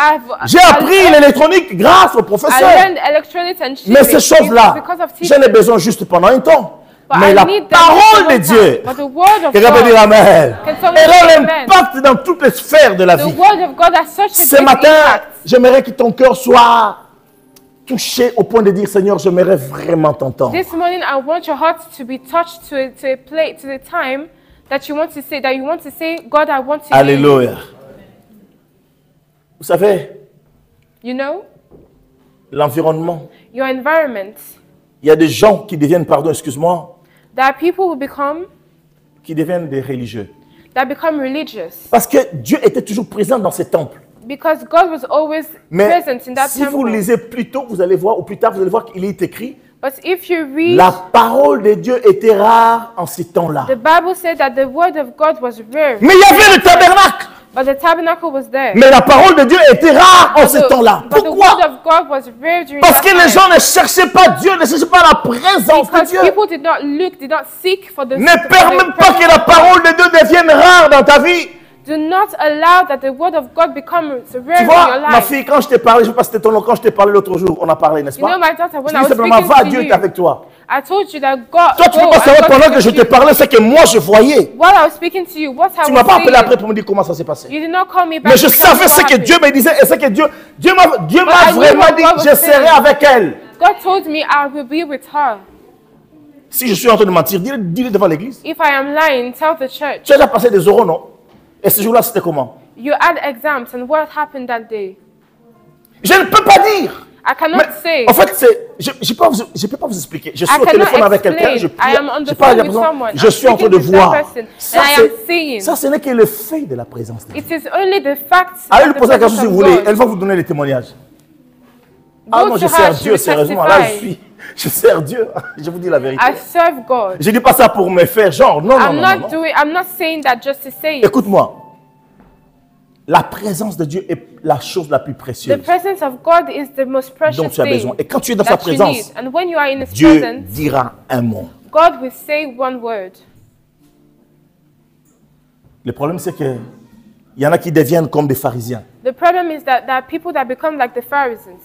J'ai appris l'électronique grâce au I professeur. learned electronics and Mais shipping ces choses-là, because of j'en ai teachers. besoin juste pendant un temps. But Mais I la need them parole for de one Dieu, time. But the word of quelqu'un peut dire God, Amen, Can someone elle a say amen? l'impact dans toutes les sphères de la the vie. word of God has such a Ce great matin, impact. j'aimerais que ton cœur soit touché au point de dire, Seigneur, j'aimerais vraiment t'entendre. This morning, I want your heart to be touched to the time that you want to say, God, I want to hear you. Alléluia. Vous savez, You know, l'environnement, your environment. il y a des gens qui deviennent, pardon, excuse-moi, There are people qui deviennent des religieux. that become religious Parce que Dieu était toujours présent dans ces temples. because God was always Mais present in that si vous temple. lisez plus tôt, vous allez voir, ou plus tard, vous allez voir qu'il est écrit, But if you read, la parole de Dieu était rare en ces temps-là. the Bible said that the word of God was rare, Mais il y avait le tabernacle. but the tabernacle was there. Mais la parole de Dieu était rare en ces temps-là. But the Pourquoi? word of God was rare during Parce that que les time. gens ne cherchaient pas Dieu, ne cherchaient pas la présence de Because Dieu. people did not seek for the Ne for the permets pas que presence la of God. parole de Dieu devienne rare dans ta vie. Do not allow that the word of God become rare Tu in your vois, ma life. fille, quand je t'ai parlé, je ne sais pas si c'était ton nom, quand je t'ai parlé l'autre jour, on a parlé, n'est-ce You pas? know, my daughter, Je when dis I was simplement, speaking va, to Dieu est you, avec toi. I told you that God. Toi, tu ne peux go, pas and savoir God pendant is que je with te you. parlais, c'est que moi je voyais. While I was speaking to you, what I Tu ne m'as was pas appelé après saying, pour me dire comment ça s'est passé. you did not call me back. Mais je to tell me savais what ce que happened. Dieu me disait et ce que Dieu I m'a knew vraiment what dit, God was je saying. serai avec elle. God told me I will be with her. Si je suis en train de mentir, dis-le devant l'église. If I am lying, tell the church. Tu as déjà passé des euros, non? Et ce jour-là, c'était comment? You had exams, and what happened that day? Je ne peux pas dire. I cannot Mais, say. en fait, je ne peux pas vous expliquer. Je suis I au téléphone cannot avec quelqu'un, je explain. I am on the j'ai pas phone with l'impression- someone. je I'm suis en train speaking de with that voir. person, Ça, and I am c'est- seeing. ça, ce n'est que le fait de la présence de Dieu. It is only the fact. Allez of lui the poser la question presence si of vous voulez. God. Elle va vous donner les témoignages. Ah Go non, to je her, sers she Dieu, will sérieusement. Là, testify. je sers Dieu. Je vous dis la vérité. I serve God. Je ne dis pas ça pour me faire genre. Non, non, I'm non, not non. doing. I'm not saying that just to say it. Écoute-moi. La présence de Dieu est la chose la plus The précieuse presence of God is the most dont precious tu as besoin. thing Et quand tu es dans sa that you need. présence, And when you are in His Dieu presence, dira un mot. God will say one word. Le problème, c'est que il y en a qui deviennent comme des pharisiens. The problem is that there are people that become like the Pharisees.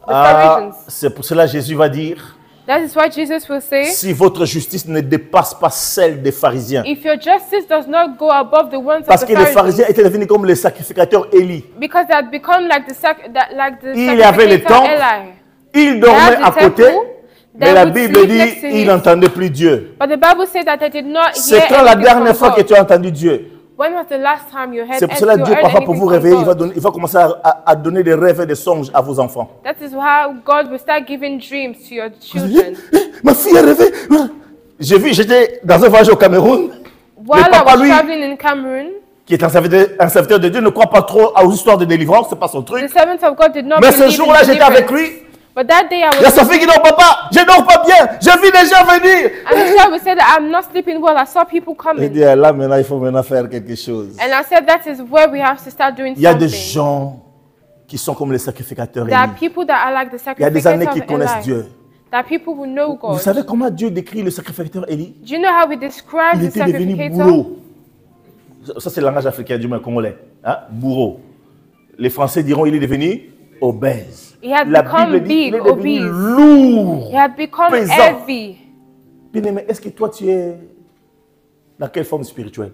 The Ah, Phariseans. c'est pour cela que Jésus va dire, That is why Jesus will say, si votre justice ne dépasse pas celle des pharisiens. if your justice does not go above the ones Parce of que the les Pharisees, pharisiens étaient devenus comme les sacrificateurs Élie. because they had become like the Il y avait le sacrificator temple, Eli. ils dormaient They à had the côté, temple, mais they la would Bible sleep dit next to qu'ils it. n'entendaient plus Dieu. But the Bible said that they did not C'est hear quand la anything dernière from fois que God. tu as entendu Dieu. When was the last time you heard C'est pour cela que you Dieu, heard parfois, pour anything vous from réveiller, God? il va commencer à donner des rêves et des songes à vos enfants. That is how God will start giving dreams to your children. Ma fille a rêvé. J'ai vu, j'étais dans un voyage au Cameroun. While I papa, was lui, traveling in Cameroun, qui est un serviteur de Dieu, ne croit pas trop aux histoires de délivrance, c'est pas son the truc. servant of God did not Mais ce believe jour-là, in j'étais avec deliverance. lui. But that day I Il y a was sa fille qui dit, papa, je dors pas bien, je vis les gens venir. and the child would say that I'm not sleeping well. I saw people Il coming. dit, là, maintenant, il faut maintenant faire quelque chose. And I said that is where we have to start doing Il y a des something. gens qui sont comme les sacrificateurs There are Élie. people that are like the Il y a des années sacrificators qui of connaissent Eli. Dieu. There are people who know Vous God. savez comment Dieu décrit le sacrificateur Élie? Do you know how we describe Il the était devenu sacrificator? bourreau. Ça, c'est le langage africain, du moins congolais. Hein? Bourreau. Les Français diront il est devenu obèse. He had La become Bible dit big, il est devenu obese. lourd. He had become pesant. heavy. Bien-aimé, est-ce que toi, tu es dans quelle forme spirituelle?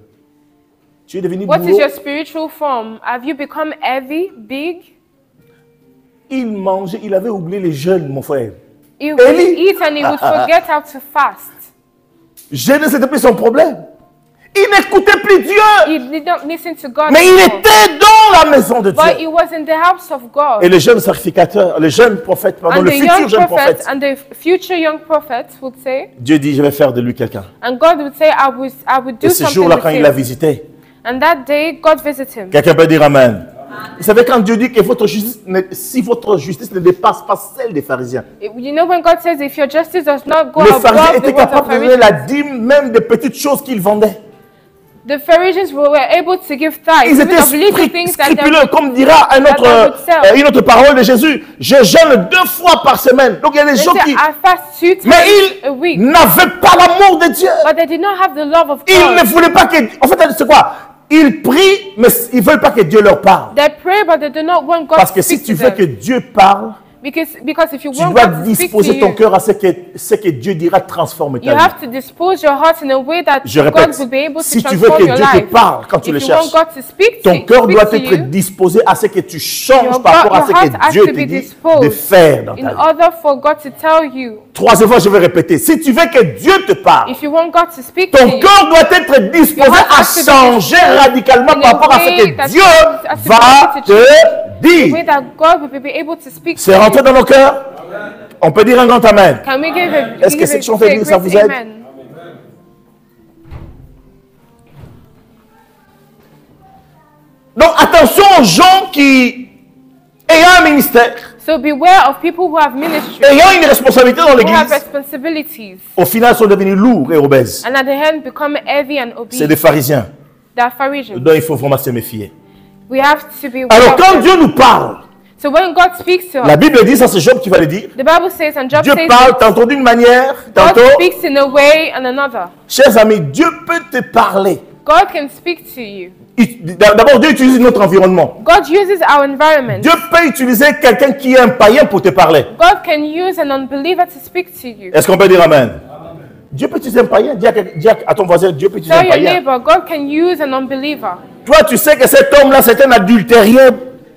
Tu es devenu What is bourreau. your spiritual form? Have you become heavy, big? Il mangeait, il avait oublié les jeûnes, mon frère. He would Eli. eat and he would forget how to fast. Jeûner, c'était plus son problème. Il n'écoutait plus Dieu. He didn't listen to God Mais il anymore. était dans la maison de But he Dieu. was in the house of God. Et le jeune sacrificateur, le jeune prophète, pardon, And le the futur young jeune prophet prophète, and the future young prophet would say, Dieu dit, je vais faire de lui quelqu'un. and God would say, I would do Et ce something jour-là, with quand il l'a him. visité, And that day, God visited him. quelqu'un peut dire Amen. Vous savez, quand Dieu dit que votre justice, si votre justice ne dépasse pas celle des pharisiens, You know when God says, if your justice does not go les pharisiens above the étaient ones of capables de donner la Pharisees, dîme même des petites choses qu'ils vendaient. the Pharisees were able to give tithes, Ils even étaient of little things that scrupuleux, comme dira une autre parole de Jésus. Je jeûne 2 fois par semaine. Donc il y a des they gens say, qui... I fast 2 Mais times a week. ils n'avaient pas l'amour de Dieu. But they did not have the love of Ils ne God. voulaient pas que... En fait, c'est quoi? Ils prient, mais ils ne veulent pas que Dieu leur parle. They pray, but they do not want God Parce to que si speak tu to veux them. que Dieu parle, Because if you tu want dois God to speak to disposer ton you, cœur à ce que Dieu dira transforme ta you vie. have to dispose your heart in a way that Je God répète, will be able to si tu veux transform que your Dieu te life. parle quand tu le If you want cherches, God to speak ton cœur doit to être you, disposé à ce que tu changes your par rapport à ce heart que has Dieu to te be dit de disposed faire dans in ta vie. order for God to tell you. 3e fois, je vais répéter. Si tu veux que Dieu te parle, If you want God to speak to ton you, cœur doit être disposé Your heart à has to be changer disposed radicalement in par a rapport à ce way que that Dieu has to be va able to te the way dire. that God will be able to speak to C'est rentré you. dans nos cœurs? On peut dire un grand Amen. Can we give a, Est-ce que give cette a, chanson say a biblique, ça great vous aide? amen? Donc attention aux gens qui ayant un ministère, So beware of people who have ministry, ayant une responsabilité dans who have l'église, responsibilities, au final sont devenus lourds et obèses. and at the end become heavy and obese. C'est des pharisiens They are Pharisees. dont il faut vraiment se méfier. We have to be aware Alors of quand them. Dieu nous parle, So when God speaks to la us, Bible dit, ça c'est Job qui va le dire, the Bible says, and Job Dieu says, parle tantôt d'une manière, God tantôt... speaks in a way and another. Chers amis, Dieu peut te parler. God can speak to you. D'abord, Dieu utilise notre environnement. God uses our environment. Dieu peut utiliser quelqu'un qui est un païen pour te parler. God can use an unbeliever to speak to you. Est-ce qu'on peut dire Amen? Dieu peut utiliser un païen. Dis à ton voisin, Dieu peut utiliser Tell un your païen. neighbor, God can use an unbeliever. Toi, tu sais que cet homme-là, c'est un adultérien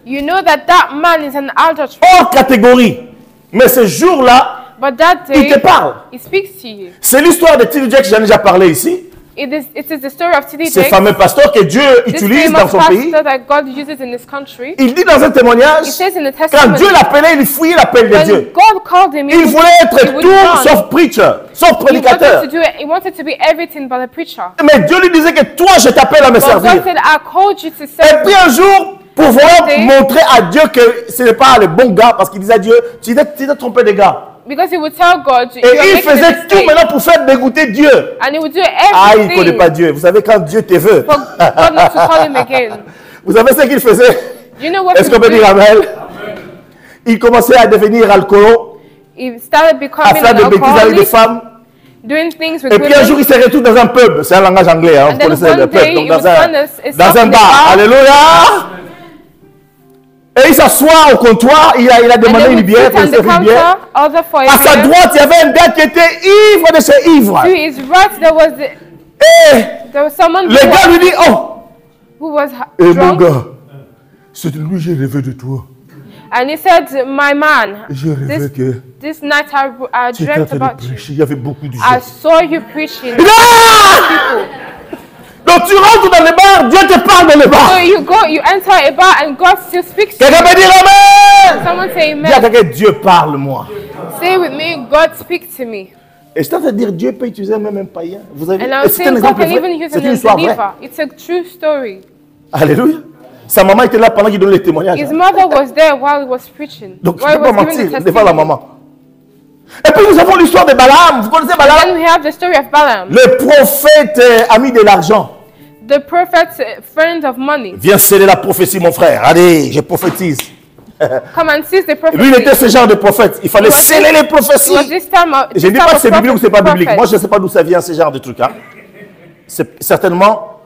You know that that man is an adulterer. hors catégorie. Mais ce jour-là, But that il day, te parle. he speaks to you. C'est l'histoire de T.D. Jakes, j'en ai déjà parlé ici. It is the story of T.D. Ce Jakes, fameux pasteur que Dieu this utilise dans famous son pays. pastor that God uses in his country. Il dit dans un témoignage, He says in the quand testimony, Dieu l'appelait, il fouillait l'appel de when Dieu. God called him, Il voulait he être would tout run. sauf preacher, sauf He prédicateur. wanted to be everything but a preacher. Mais Dieu lui disait que toi, je t'appelle à me But God servir. said, I called you to Et serve puis me. un jour, pour vraiment Day. montrer à Dieu que ce n'est pas le bon gars, parce qu'il disait à Dieu, tu t'es trompé des gars. Because he would tell God, Et "You are il making a faisait tout mistake." maintenant pour faire dégoûter Dieu. And he would do Ah, il ne connaît everything pas Dieu. Vous savez, quand Dieu te veut, for God not to call him again. vous savez ce qu'il faisait? You know what Est-ce he qu'on peut would dire do? Amen? Il commençait à devenir alcoolo, He started à becoming faire an des bêtises avec des alcoholic, femmes. doing things with Et puis un jour, women. il s'est retrouvé dans un pub. C'est un langage anglais, hein, And vous then connaissez one le pub. day, Donc he dans would un find himself dans un in the bar. bar. Alléluia! Et il s'assoit au comptoir, il a And demandé they une would bière, sit pour on une the série de bière. counter, order for a À sa beer. droite, il y avait un gars qui était ivre de chez ivres. To his right, Et there was someone le gars lui dit, oh, who was mon drunk. gars, c'est de lui j'ai rêvé de toi. And he said, my man, J'ai rêvé que this night I tu étais en dreamt train de about you. prêcher, il y avait beaucoup de I gens. saw you preaching. Ah! Donc tu rentres dans le bar, Dieu te parle dans le So bar. you enter a bar and God still speaks to Quelqu'un peut dire Amen. you. Someone say Dis à amen. quelqu'un, Dieu parle-moi. Say with me, God speak to me. Et je t'entends dire, Dieu peut utiliser même un païen. Vous avez And vu? I Et was c'est un saying God exemple can vrai. even use C'est an une histoire vraie. unbeliever. It's a true story. Alléluia. Sa maman était là pendant qu'il donnait les témoignages. His mother was there while he was preaching. Donc tu while ne he peux pas was giving the mentir devant la testimony. maman. Et puis nous avons l'histoire de Balaam. Vous connaissez Balaam? Then we have the story of Balaam, Le prophète ami de l'argent. the prophet's friend of money. Viens sceller la prophétie, mon frère. Allez, je prophétise. Come and seize the prophecy. Lui, il était ce genre de prophète. Il fallait It was sceller les It was prophéties. this time of, Je this ne dis time pas que of c'est biblique ou c'est pas prophet. biblique. Moi, je ne sais pas d'où ça vient, ce genre de truc. Hein. C'est certainement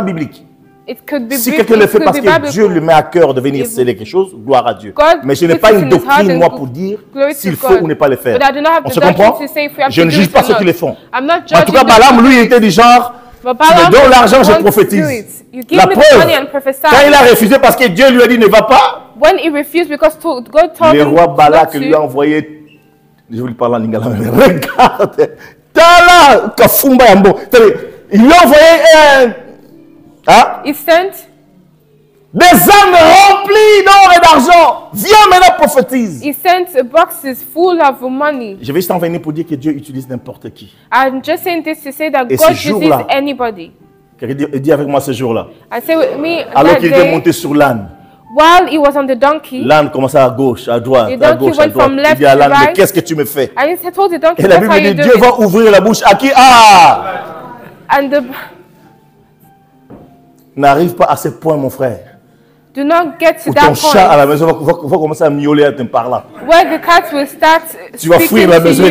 biblique. It could be Si biblical, quelqu'un le it fait could parce be que Dieu lui biblical. met à cœur de venir sceller quelque chose, gloire à Dieu. God Mais je n'ai puts pas it une in his heart doctrine, and moi, pour dire glory to s'il faut God. ou ne pas le faire. But I do not have On the se doctrine comprend? to say if we have Je to ne do juge it pas or ceux qui not. le font. I'm not En tout judging cas, them Balaam, who lui, do il it. était du genre, But tu me Balaam donnes l'argent, je wants to prophétise. do it. You give La me the money preuve, and prophesy. quand il a refusé parce que Dieu lui a dit ne va pas, When he refused because God told le him roi Balak not lui a to, envoyé, je vous le parle en lingala, regarde, Tala, Kafumba Yambo. Il lui a envoyé He sent des âmes remplies d'or et d'argent. Viens maintenant, prophétise. He sent boxes full of money. Je vais juste en venir pour dire que Dieu utilise n'importe qui. I'm just saying this to say that Et God ce uses jour-là, anybody. Dis avec moi ce jour-là. And say with me Alors that qu'il était day, monté sur l'âne, while he was on the donkey, l'âne commençait à gauche, à droite, The à donkey gauche, à went droite. from Il left dit à to l'âne, mais right. qu'est-ce que tu me fais? and he told the donkey, Et la "What Bible are you dit, Dieu doing?" va ouvrir la bouche à qui? Ah! And N'arrive pas à ce point, mon frère, do not get to où ton that chat à point la maison va commencer à miauler à te parler. where the cat will start Tu vas speaking fuir la to maison et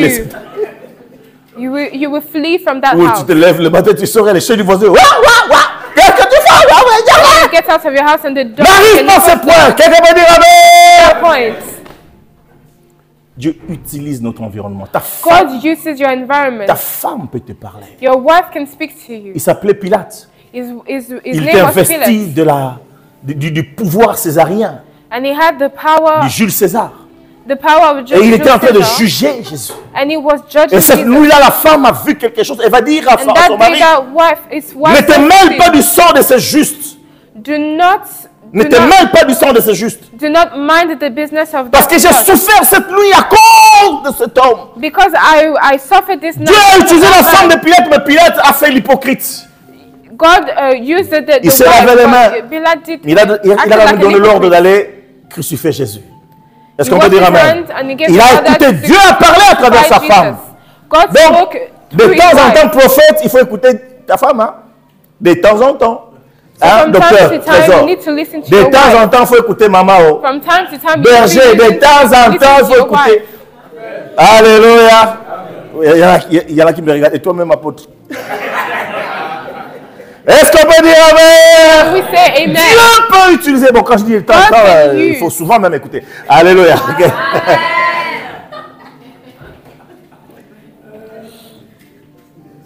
you. les... You will flee from that Ou house. tu te lèves le matin, tu sors et les chiens du voisin. Wah, wah, wah! Qu'est-ce que tu fais? Wah, wah, wah! You get out of your house and the dog N'arrive pas à ce point. Quelqu'un va dire Amen. point. Dieu utilise notre environnement. Ta femme, God uses your environment. ta femme peut te parler. Your wife can speak to you. Il s'appelait Pilate. His Il name était was investi Pilate. du pouvoir césarien, And he had the power du Jules César. of Et il était en train de Caesar, juger Jésus. and he was judging Et cette Jesus. nuit-là, la femme a vu quelque chose. Elle va dire à And son that day, mari, his wife ne te said mêle to pas him, du sang de ces justes. Ne te mêle pas du sang de ces justes. do not mind the business of Parce that que j'ai judge. souffert cette nuit à cause de cet homme. Because I suffered this night. Dieu a utilisé la because femme de Pilate, mais Pilate a fait l'hypocrite. God used the Il s'est lavé les mains. Pilate did Il a acted donné like an l'ordre hypocrite. d'aller crucifier Jésus. Est-ce He qu'on peut dire washed his Amen? hands and he gave Il the a order écouté. to Dieu a parlé à travers sa crucify femme. Jesus. God Donc, spoke de through his temps en wife. temps, prophète, il faut écouter ta femme. Hein? De temps en temps. So Hein, from time docteur, to time, trésor. you need to listen to De your temps en wife. temps, il faut écouter maman. Oh. From time to time, you Berger, need to de temps en listen temps, il to faut your écouter. wife. Alléluia. Il y en a qui me regardent. Et toi-même, apôtre. Est-ce qu'on peut dire Amen? We say amen. Dieu peut utiliser. Bon, quand je dis le temps, God can il use. faut souvent même écouter. Alléluia. Ok.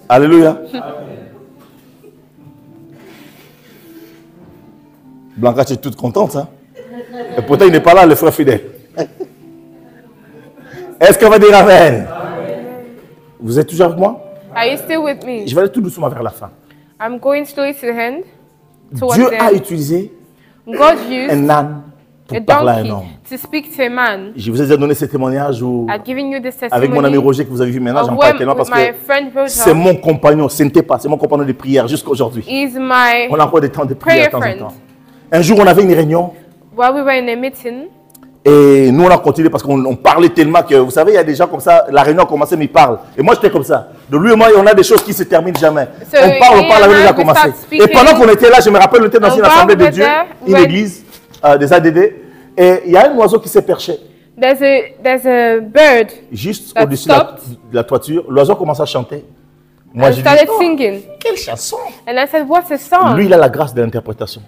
Alléluia. Blanca, tu es toute contente, hein? Et pourtant, il n'est pas là, le frère fidèle. Est-ce qu'on va dire Amen? Vous êtes toujours avec moi? Are you still with me? Je vais aller tout doucement vers la fin. I'm going slowly to the end. Towards Dieu the a end. utilisé God used un âne a pour parler à un donkey homme. to speak to a man. Je vous ai déjà donné ce témoignage où, I've given you this avec mon ami testimony Roger que vous avez vu maintenant, of j'en parle when tellement parce my que friend c'est Rosa mon compagnon, ce n'était pas, c'est mon compagnon de prière jusqu'à aujourd'hui. is my, On a encore des temps de prière de temps prayer en friend. temps. Un jour, on avait une réunion while we were in a meeting, et nous, on a continué parce qu'on parlait tellement que, vous savez, il y a des gens comme ça, la réunion a commencé, mais ils parlent. Et moi, j'étais comme ça. De lui et moi, on a des choses qui se terminent jamais. So, on parle, la réunion a we commencé. start speaking. Et pendant qu'on était là, je me rappelle, on était dans And une while assemblée we de were Dieu, there, une when- église, des ADD, et il y a un oiseau qui s'est perché. there's a bird Juste That au-dessus de stopped. la toiture, l'oiseau commence à chanter. Moi, and j'ai dit, started oh, singing. quelle chanson! And I said, what's a song? Lui, il a la grâce de l'interprétation.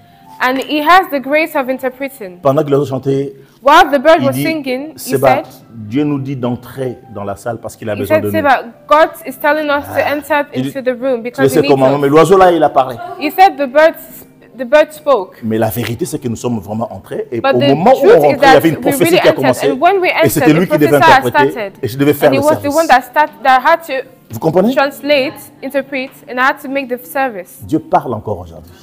And he has the grace of interpreting. Pendant que l'oiseau chantait, While the bird il was dit, singing, he Seba, said, Dieu nous dit d'entrer dans la salle parce qu'il a he besoin said, de nous. Seba, God is telling us to enter Il dit, into the room Tu because he sais needs comment, us. mais l'oiseau là, il a parlé. He said the bird spoke. Mais la vérité, c'est que nous sommes vraiment entrés. Et But au the moment où truth on is rentrait, il y that avait une we prophétie really qui a entered. commencé. And when we Et c'était entered, lui the qui devait professor interpréter. started. Et je devais faire And he le was the one service. that had to Vous comprenez? translate, interpret, and I had to make the service. Dieu parle encore aujourd'hui.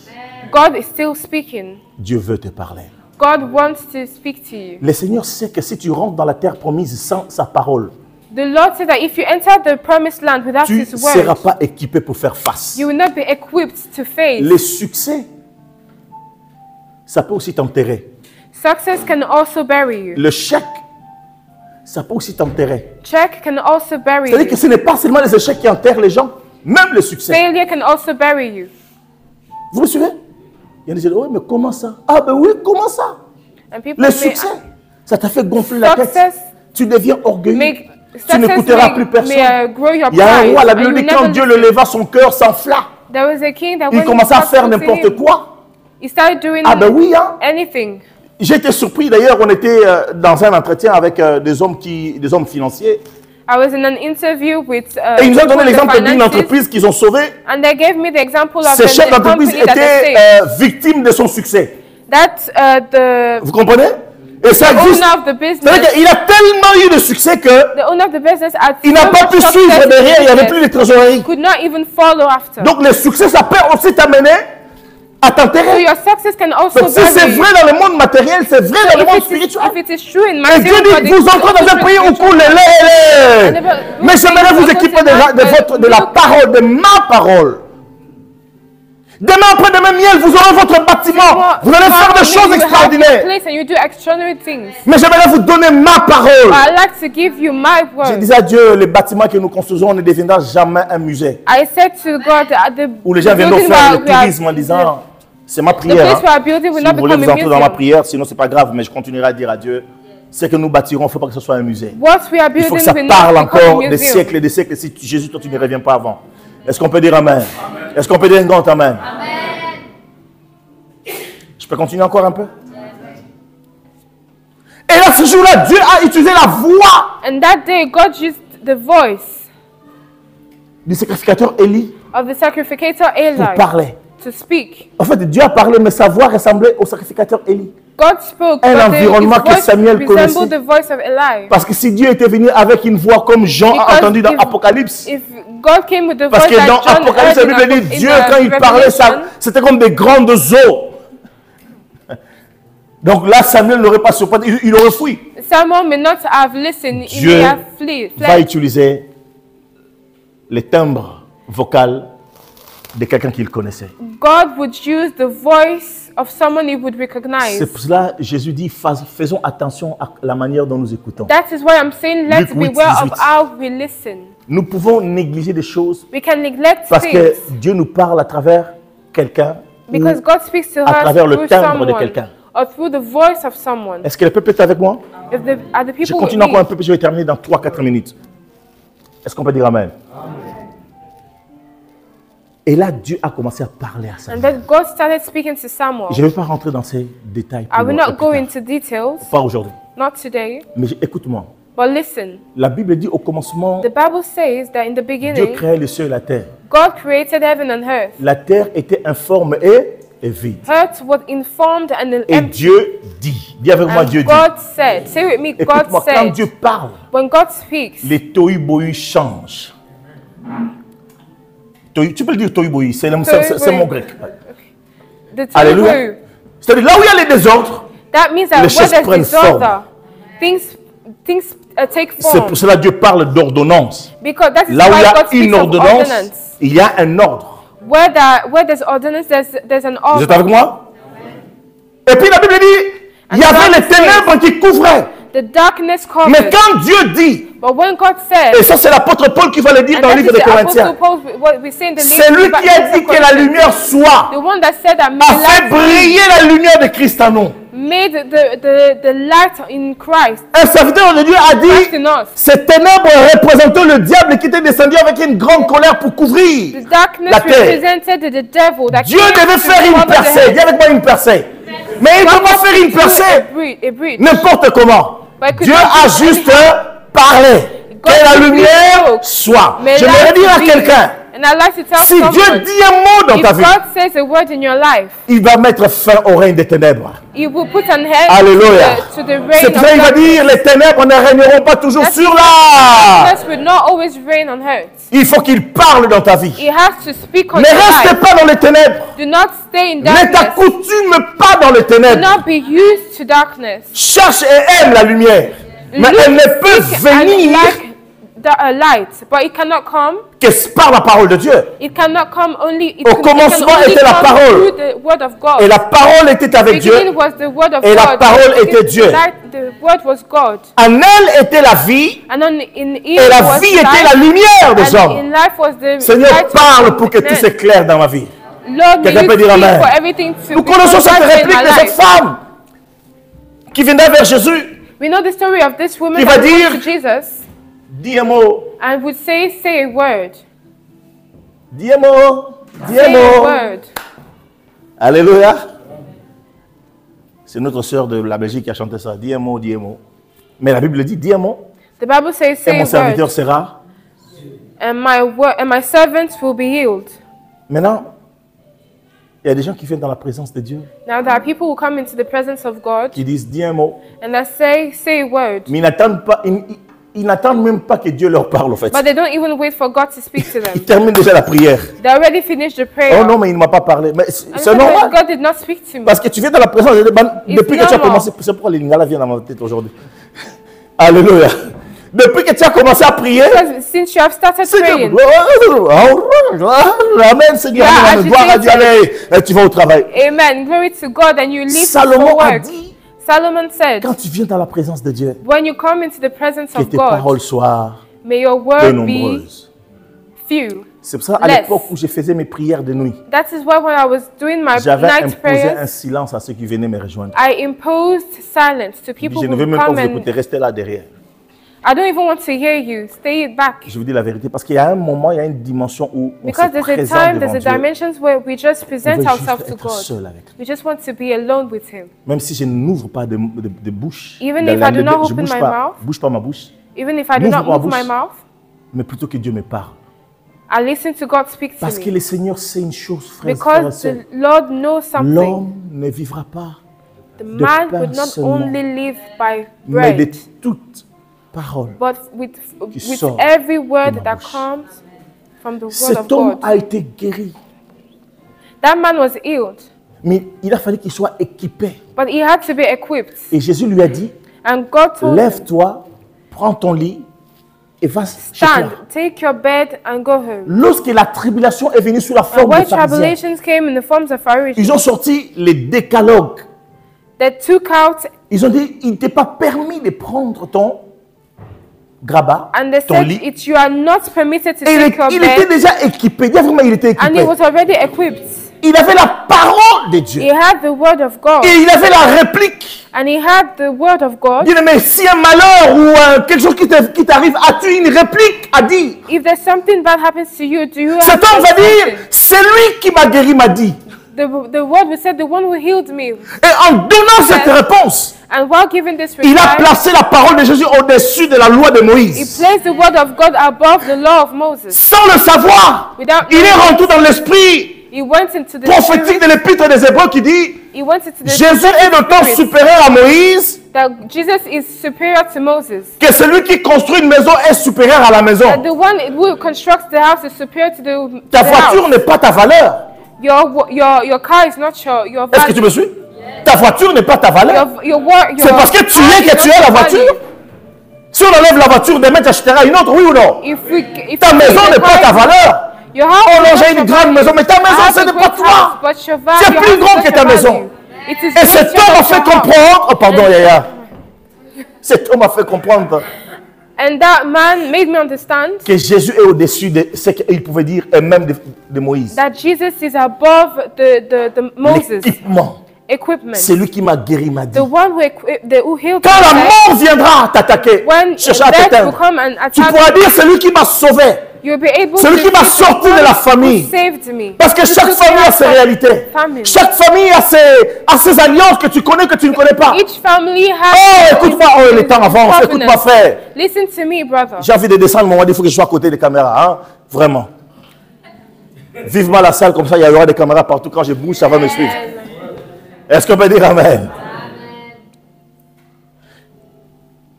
God is still speaking. Dieu veut te parler. God wants to speak to you. Le Seigneur sait que si tu rentres dans la terre promise sans sa parole, The Lord said that if you enter the promised land without tu ne His seras word, pas équipé pour faire face. you will not be equipped to face. Les succès, ça peut aussi t'enterrer. Success can also bury you. Le chèque, ça peut aussi t'enterrer. Check can also bury C'est-à-dire que you. ce n'est pas seulement les échecs qui enterrent les gens, même le succès. Failure can also bury you. Vous me suivez? Il y a des gens qui disent, oui, mais comment ça? Ah ben oui, comment ça? And people Le say, succès, ça t'a fait gonfler la tête. Success Tu deviens orgueilleux. make Tu n'écouteras plus personne. grow your Il y a un pride. roi, la and Bible you dit, quand never Dieu le listen. leva, son cœur s'enfla. There was a king that Il when commençait à God faire spoke to n'importe him, quoi. he started doing Ah ben oui, hein. anything. J'ai été surpris, d'ailleurs, on était dans un entretien avec des hommes financiers. I was in an interview with Et ils nous ont donné people in the l'exemple d'une finances, entreprise qu'ils ont sauvée. and they gave me the example of Ces chefs a d'entreprise company that they étaient saved. victimes de son succès. That Vous comprenez? Et ça The existe. owner of the business. C'est-à-dire qu'il a tellement eu de succès que The owner of the business had il n'a so pas much pu suivre success derrière, il n'y avait in plus business, de trésorerie. could not even follow after. Donc le succès, ça peut aussi t'amener à So t'enterrer. your success can also Donc si c'est bury you. vrai dans le monde matériel, c'est vrai dans le monde If spirituel. it is true in Et material Dieu body, dit, vous entrez dans un pays où coule le lait et lait. Mais j'aimerais vous équiper de la parole, de ma parole. Demain après demain miel, vous aurez votre bâtiment. Vous allez faire des choses extraordinaires. And you do extraordinary things. Mais j'aimerais vous donner ma parole. But I'd like to give you my Je word. disais à Dieu, les bâtiments que nous construisons ne deviendra jamais un musée. I said to God that the Où les gens viennent building faire le where we are- tourisme en disant, c'est ma the prière. place hein. we are building will Si not vous voulez become vous a entrer dans ma museum. prière, sinon c'est pas grave, mais je continuerai à dire à Dieu, ce que nous bâtirons, il ne faut pas que ce soit un musée. What we are Il faut building que ça will parle not become encore a des museum. siècles et des siècles si Jésus, toi, tu ne reviens pas avant. Est-ce qu'on peut dire Amen? Est-ce qu'on peut dire un grand Amen? Je peux continuer encore un peu? Et là, ce jour-là, Dieu a utilisé la voix And that day, God used the voice du sacrificateur Élie of the sacrificator pour Eli parler. to speak. En fait, Dieu a parlé, mais sa voix ressemblait au sacrificateur Élie. God spoke, Un but environnement his que voice Samuel resembled connaissait. the voice of Eli. Parce que si Dieu était venu avec une voix comme Jean a Because entendu dans if- Apocalypse, If God came with the parce voice que dans that John Apocalypse, la heard Bible in dit, the- Dieu, in the quand il parlait, ça, Revelation, c'était comme des grandes eaux. Donc là, Samuel n'aurait pas surpris, il aurait fui. Samuel may not have listened, he Dieu may have va fled. utiliser les timbres vocaux de quelqu'un qu'il connaissait. God would use the voice of someone he would recognize. C'est pour cela que Jésus dit, faisons attention à la manière dont nous écoutons. That is why I'm saying let's Luc 8, beware of 18. how we listen. Nous pouvons négliger des choses We can neglect parce que things Dieu nous parle à travers quelqu'un ou because God speaks to à us travers le through timbre de someone quelqu'un. or through the voice of someone. Est-ce que le peuple est avec moi? If the, are the Je people continue with encore un me? peu, puis je vais terminer dans 3-4 minutes. Est-ce qu'on peut dire Amen? Et là, Dieu a commencé à parler à And Samuel. then God started speaking to Samuel. Je ne vais pas rentrer dans ces détails. I will not go plus into details, tard. Pas aujourd'hui. not today, Mais écoute-moi. but listen. La Bible dit au commencement, The Bible says that in the Dieu beginning, créait les cieux et la terre. God created heaven and earth. La terre était informe et vide. Earth was informed and Et empty. Dieu dit. Dis avec moi, And Dieu dit. God said, say with me, God Écoute-moi, quand said, Dieu parle, when God speaks, les tohu-bohu changent. Tu peux le dire tohu-bohu, c'est mon grec. the Alléluia. Tohu, C'est-à-dire là où il y a les désordres, that means that Les where choses there's prennent disorder, things take c'est form. pour cela que Dieu parle d'ordonnance. Because that is Là où il y why a God speaks une of ordonnance, ordinance. il y a un ordre. Where there's ordinance, there's an Vous êtes order. avec moi? Et puis la Bible dit, il y And avait God les ténèbres qui couvraient. The darkness Mais covered. quand Dieu dit, But when God said, et ça c'est l'apôtre Paul qui va le dire and dans le that livre is des the Corinthiens, Apostle Paul, what we say in the c'est lui qui a dit que la lumière soit, the one that said that a fait briller la lumière de Christ en nous. made the light in Christ. Un serviteur de Dieu a Christ dit, in us. ces ténèbres représentaient le diable qui était descendu avec une grande colère pour couvrir The darkness la terre. represented the devil that Dieu came devait to faire une cover the percée. head. Dis avec moi une percée. Mais il ne peut pas faire une percée A breach. n'importe comment. But it could Dieu not a be juste anyhow. parlé. God Que la simply lumière spoke. soit. May J'aimerais light dire à be. quelqu'un, And I'd like to tell si someone, Dieu dit un mot dans if ta vie, God says a word in your life, il va mettre fin au règne des ténèbres. He will put an end Alléluia. to the reign C'est of pour ça qu'il va darkness. dire, les ténèbres ne régneront pas toujours That's sur la. Darkness will not always reign on earth. Il faut qu'il parle dans ta vie. He has to speak on Ne your reste life. pas dans les ténèbres. Do not stay in Ne darkness. t'accoutume pas dans les Do ténèbres. not be used to darkness. Cherche et aime la lumière. Mais Look, elle ne peut seek and venir like a light, but it cannot come. que par la parole de Dieu. It cannot come only. It Au can commencement only était la come parole. through the word of God. Et la parole était avec The Dieu. beginning was the word of Et la God. parole The était Dieu. The word was God. En elle était la vie. And in Et Eve la was vie était life, la lumière des and hommes. in life was the Seigneur, light of parle pour que tout men. s'éclaire dans ma vie. Lord, may Quelqu'un you peut dire speak amen. for everything to Nous be connaissons cette converted in réplique my de cette life. femme qui venait vers Jésus. We know the story of this woman Qui va that went dire- to Jesus Dis un mot. and would say a word. Dis un mot. Dis un Say a mot. word. Alléluia. C'est notre sœur de la Belgique qui a chanté ça. Dis un mot, dis un mot. Mais la Bible dit, dis un mot. The Bible says, Et say mon a serviteur word, sera. and my servants will be healed. Maintenant, Il y a des gens qui viennent dans la présence de Dieu, Now there are people who come into the presence of God qui disent, dis un mot, and they say a word, mais ils n'attendent même pas que Dieu leur parle, en fait. but they don't even wait for God to speak to Ils them. terminent déjà la prière. They already finished the prayer. Oh non, mais il ne m'a pas parlé. Mais And c'est so normal. God did not speak to me. Parce que tu viens dans la présence de Dieu depuis que tu as normal. commencé. C'est pourquoi les lingala viennent dans ma tête aujourd'hui. Alléluia. Depuis que tu as commencé à prier, Because since you have started praying, Amen, Seigneur, Yeah, gloire à Dieu, allez, et tu vas au travail. amen, glory to God, and you leave Salomon for a work. dit, Solomon said, quand tu viens dans la présence de Dieu, when you come into the presence que of tes God, paroles soient may your peu word be nombreuses. few. C'est pour ça, à less. l'époque où je faisais mes prières de nuit, That is why when I was doing my j'avais night imposé prayers, un silence à ceux qui venaient me rejoindre. I imposed silence to Je dis, people je ne veux who même pas come vous écouter, and restez là derrière. I don't even want to hear you. Stay back. Je vous dis la vérité, parce qu'il y a un moment, il y a une dimension où on se Because there's a présente time, devant there's a Dieu. dimensions where we just On present veut ourselves juste to être God. seul avec lui. We just want to be alone with Him. Même si je n'ouvre pas de bouche, Even dans if la- I do not je open bouge my pas, mouth. bouge pas ma bouche, Even if I do N'ouvre not pas ma move my bouche. mouth, mais plutôt que Dieu me parle. I listen to God speak to Parce que me. le Seigneur sait une chose, frère, frères et Because sœurs. the Lord knows something. L'homme ne vivra pas, The man would not seulement, only live by mais de bread, toute parole. but with sort every word de ma that bouche. comes from the word of Cet homme God. a été guéri, That man was healed, mais il a fallu qu'il soit équipé. but he had to be equipped. Et Jésus lui a dit, And God told him, lève-toi, prends ton lit et va chez toi. stand, take your bed and go home. Lorsque la tribulation est venue sous la And forme when de pharisiens, tribulations came in the forms of Pharisees, ils ont sorti les décalogues. they took out Ils ont dit, il ne t'est pas permis de prendre ton grabat, and they ton said, lit. you are not permitted to Et take your il était bed. déjà équipé. Dis vraiment, il était And he équipé. was already equipped. Il avait la parole de Dieu. He had the word of God. Et il avait la réplique. And he had the word of God. Dis, mais si un malheur ou quelque chose qui t'arrive, as-tu une réplique à dire? If there's something bad happens to you, do you have Cet homme va something? dire, c'est lui qui m'a guéri, m'a dit. The word will say, the one who healed me. Et en donnant cette réponse, And while giving this il a reply, placé la parole de Jésus au-dessus de la loi de he Moïse. placed the word of God above the law of Moses. Sans le savoir, Without il est knowing, rentré dans l'esprit he went into the prophétique spirit. de l'épître des Hébreux qui dit, He went into the Jésus est d'autant spirit supérieur à Moïse that Jesus is superior to Moses. que celui qui construit une maison est supérieur à la maison. That the one who constructs the house is superior to the Ta voiture house. n'est pas ta valeur. Your car is not your Est-ce que tu value. me suis? Ta voiture n'est pas ta valeur. C'est parce que tu es que tu es la voiture. Si on enlève la voiture demain, tu achèteras une autre, oui ou non? Ta maison n'est pas ta valeur. Your house On is a not une your grande value. maison, mais ta I maison, have ce a n'est pas great toi. house, but your value- C'est your plus house is grand not que your ta value. maison. It is Et cet greater homme a than fait your house. comprendre, oh pardon Yaya, cet homme a fait comprendre And that man made me understand que Jésus est au-dessus de ce qu'il pouvait dire, et même de Moïse. that Jesus is above the Moses L'équipement, equipment. c'est lui qui m'a guéri, m'a dit. The one who healed Quand la me. mort viendra t'attaquer, When chercher à death will t'éteindre, come and tu attack pourras me, dire, c'est lui qui m'a sauvé. you'll be able C'est lui to qui m'a say, sorti "The de la one famille." who saved me. Parce que Who chaque took me famille a out ses of réalités. famine. Chaque famille a ses alliances que tu connais, que tu ne connais pas. Each family Oh, has écoute-moi, oh, le temps avance. covenant. Écoute-moi, frère. Listen to me, brother. J'ai envie de descendre, mais on m'a dit, il faut que je sois à côté des caméras. Hein? Vraiment. Vivement la salle, comme ça, il y aura des caméras partout. Quand je bouge, ça va me suivre. Est-ce qu'on peut dire Amen?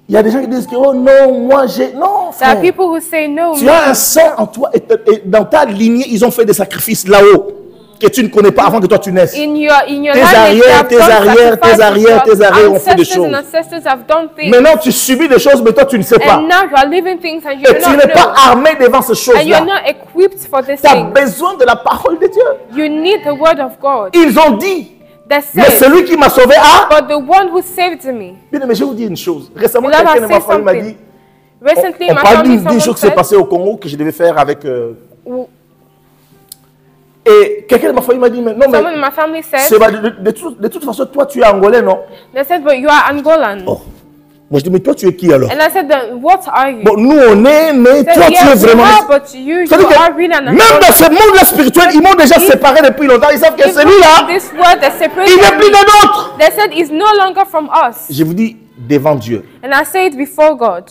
Il y a des gens qui disent que, oh non, moi j'ai... Non, There are frère. people who say no. Tu as un sang en toi et dans ta lignée, ils ont fait des sacrifices là-haut que tu ne connais pas avant que toi tu naisses. In your Tes lineage, they arrières, have tes done arrières, tes sacrifices. arrières, tes arrières ont fait des Ancestors and choses. ancestors have done things. Maintenant, tu subis des choses, mais toi tu ne sais pas. And now you are living things and you Et do tu not n'es pas know. armé devant ces And you are choses-là. not equipped for these Tu as things. besoin de la parole de Dieu. You need the word of God. Ils ont dit, That mais says, celui qui m'a sauvé a... but the one who saved me. Bien, mais je vais vous dire une chose. Récemment, Will I quelqu'un de ma say famille m'a something? dit, Recently, on my parle family, d'une someone chose qui s'est said, passée au Congo que je devais faire avec... w- Et quelqu'un de ma famille m'a dit, mais non, mais... someone in my family said, c'est pas- de toute façon, toi, tu es angolais, non? they said, but you are Angolan. Oh. Moi, je dis, mais toi, tu es qui alors? And I said, then what are you? Bon, nous, on est, mais They toi, said, tu es yes, you vraiment... are, but you C'est-à-dire que are really an même dans Angolan. ce monde-là spirituel, ils m'ont déjà séparé depuis longtemps. Ils savent que Even celui-là, this word that separated il n'est plus me, de nôtre. they said, is no longer from us. Je vous dis, devant Dieu, And I say it before God.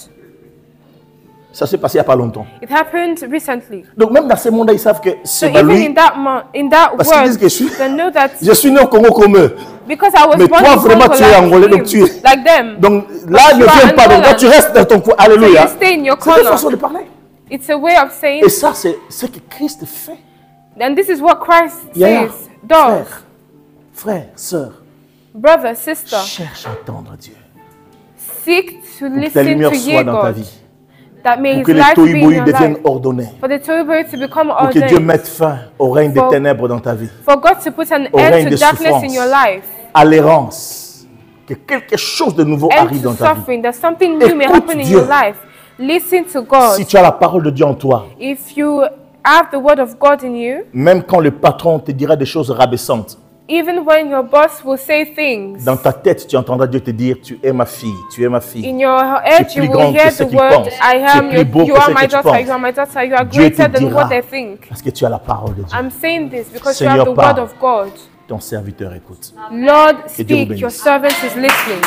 Ça s'est passé il n'y a pas longtemps. It happened recently. Donc même dans ce monde-là, ils savent que So c'est even lui. in that Parce qu'ils world, disent que they know that je suis né au Congo comme eux. because I was Mais born toi, in vraiment, Congo tu es angolais, like donc tu es- like them. Donc là, But ne you are viens pas. Donc Angolan. toi, tu restes dans ton coin. So Alléluia. you stay in your C'est une corner. façon de parler. It's a way of saying, Et ça, c'est ce que Christ fait. and this is what Christ Yaya, says, does. frère, sœur, Brother, sister, cherche à entendre Dieu. seek to Pour que ta listen lumière to soit hear dans ta God, vie. that may Pour His que les light be in tohu-bohu your deviennent life. ordonnés. For the Tohu to become Pour que Dieu ordained. mette fin au règne des For- ténèbres dans ta vie. For God to put an Au règne end de to darkness in souffrance. your life. À l'errance. Que quelque chose de nouveau End arrive to dans ta vie. suffering. That something new may Écoute happen in Dieu. your life. Listen to God. Si tu as la parole de Dieu en toi, If you have the word of God in you, même quand le patron te dira des choses rabaissantes, even when your boss will say things, dans ta tête, tu entendras Dieu te dire, tu es ma fille, tu es ma fille. in your head Tu es you plus will grande hear que ce the qu'ils word, pensent. I Tu es am plus beau you que are ce my que tu daughter, penses. you are my daughter, you are Dieu te greater than dira. what they think. Parce que tu as la parole de Dieu. I'm saying this because you Seigneur, have the word parle. of God. Ton serviteur écoute. Lord, Que Dieu vous speak, your bénisse. servant is listening.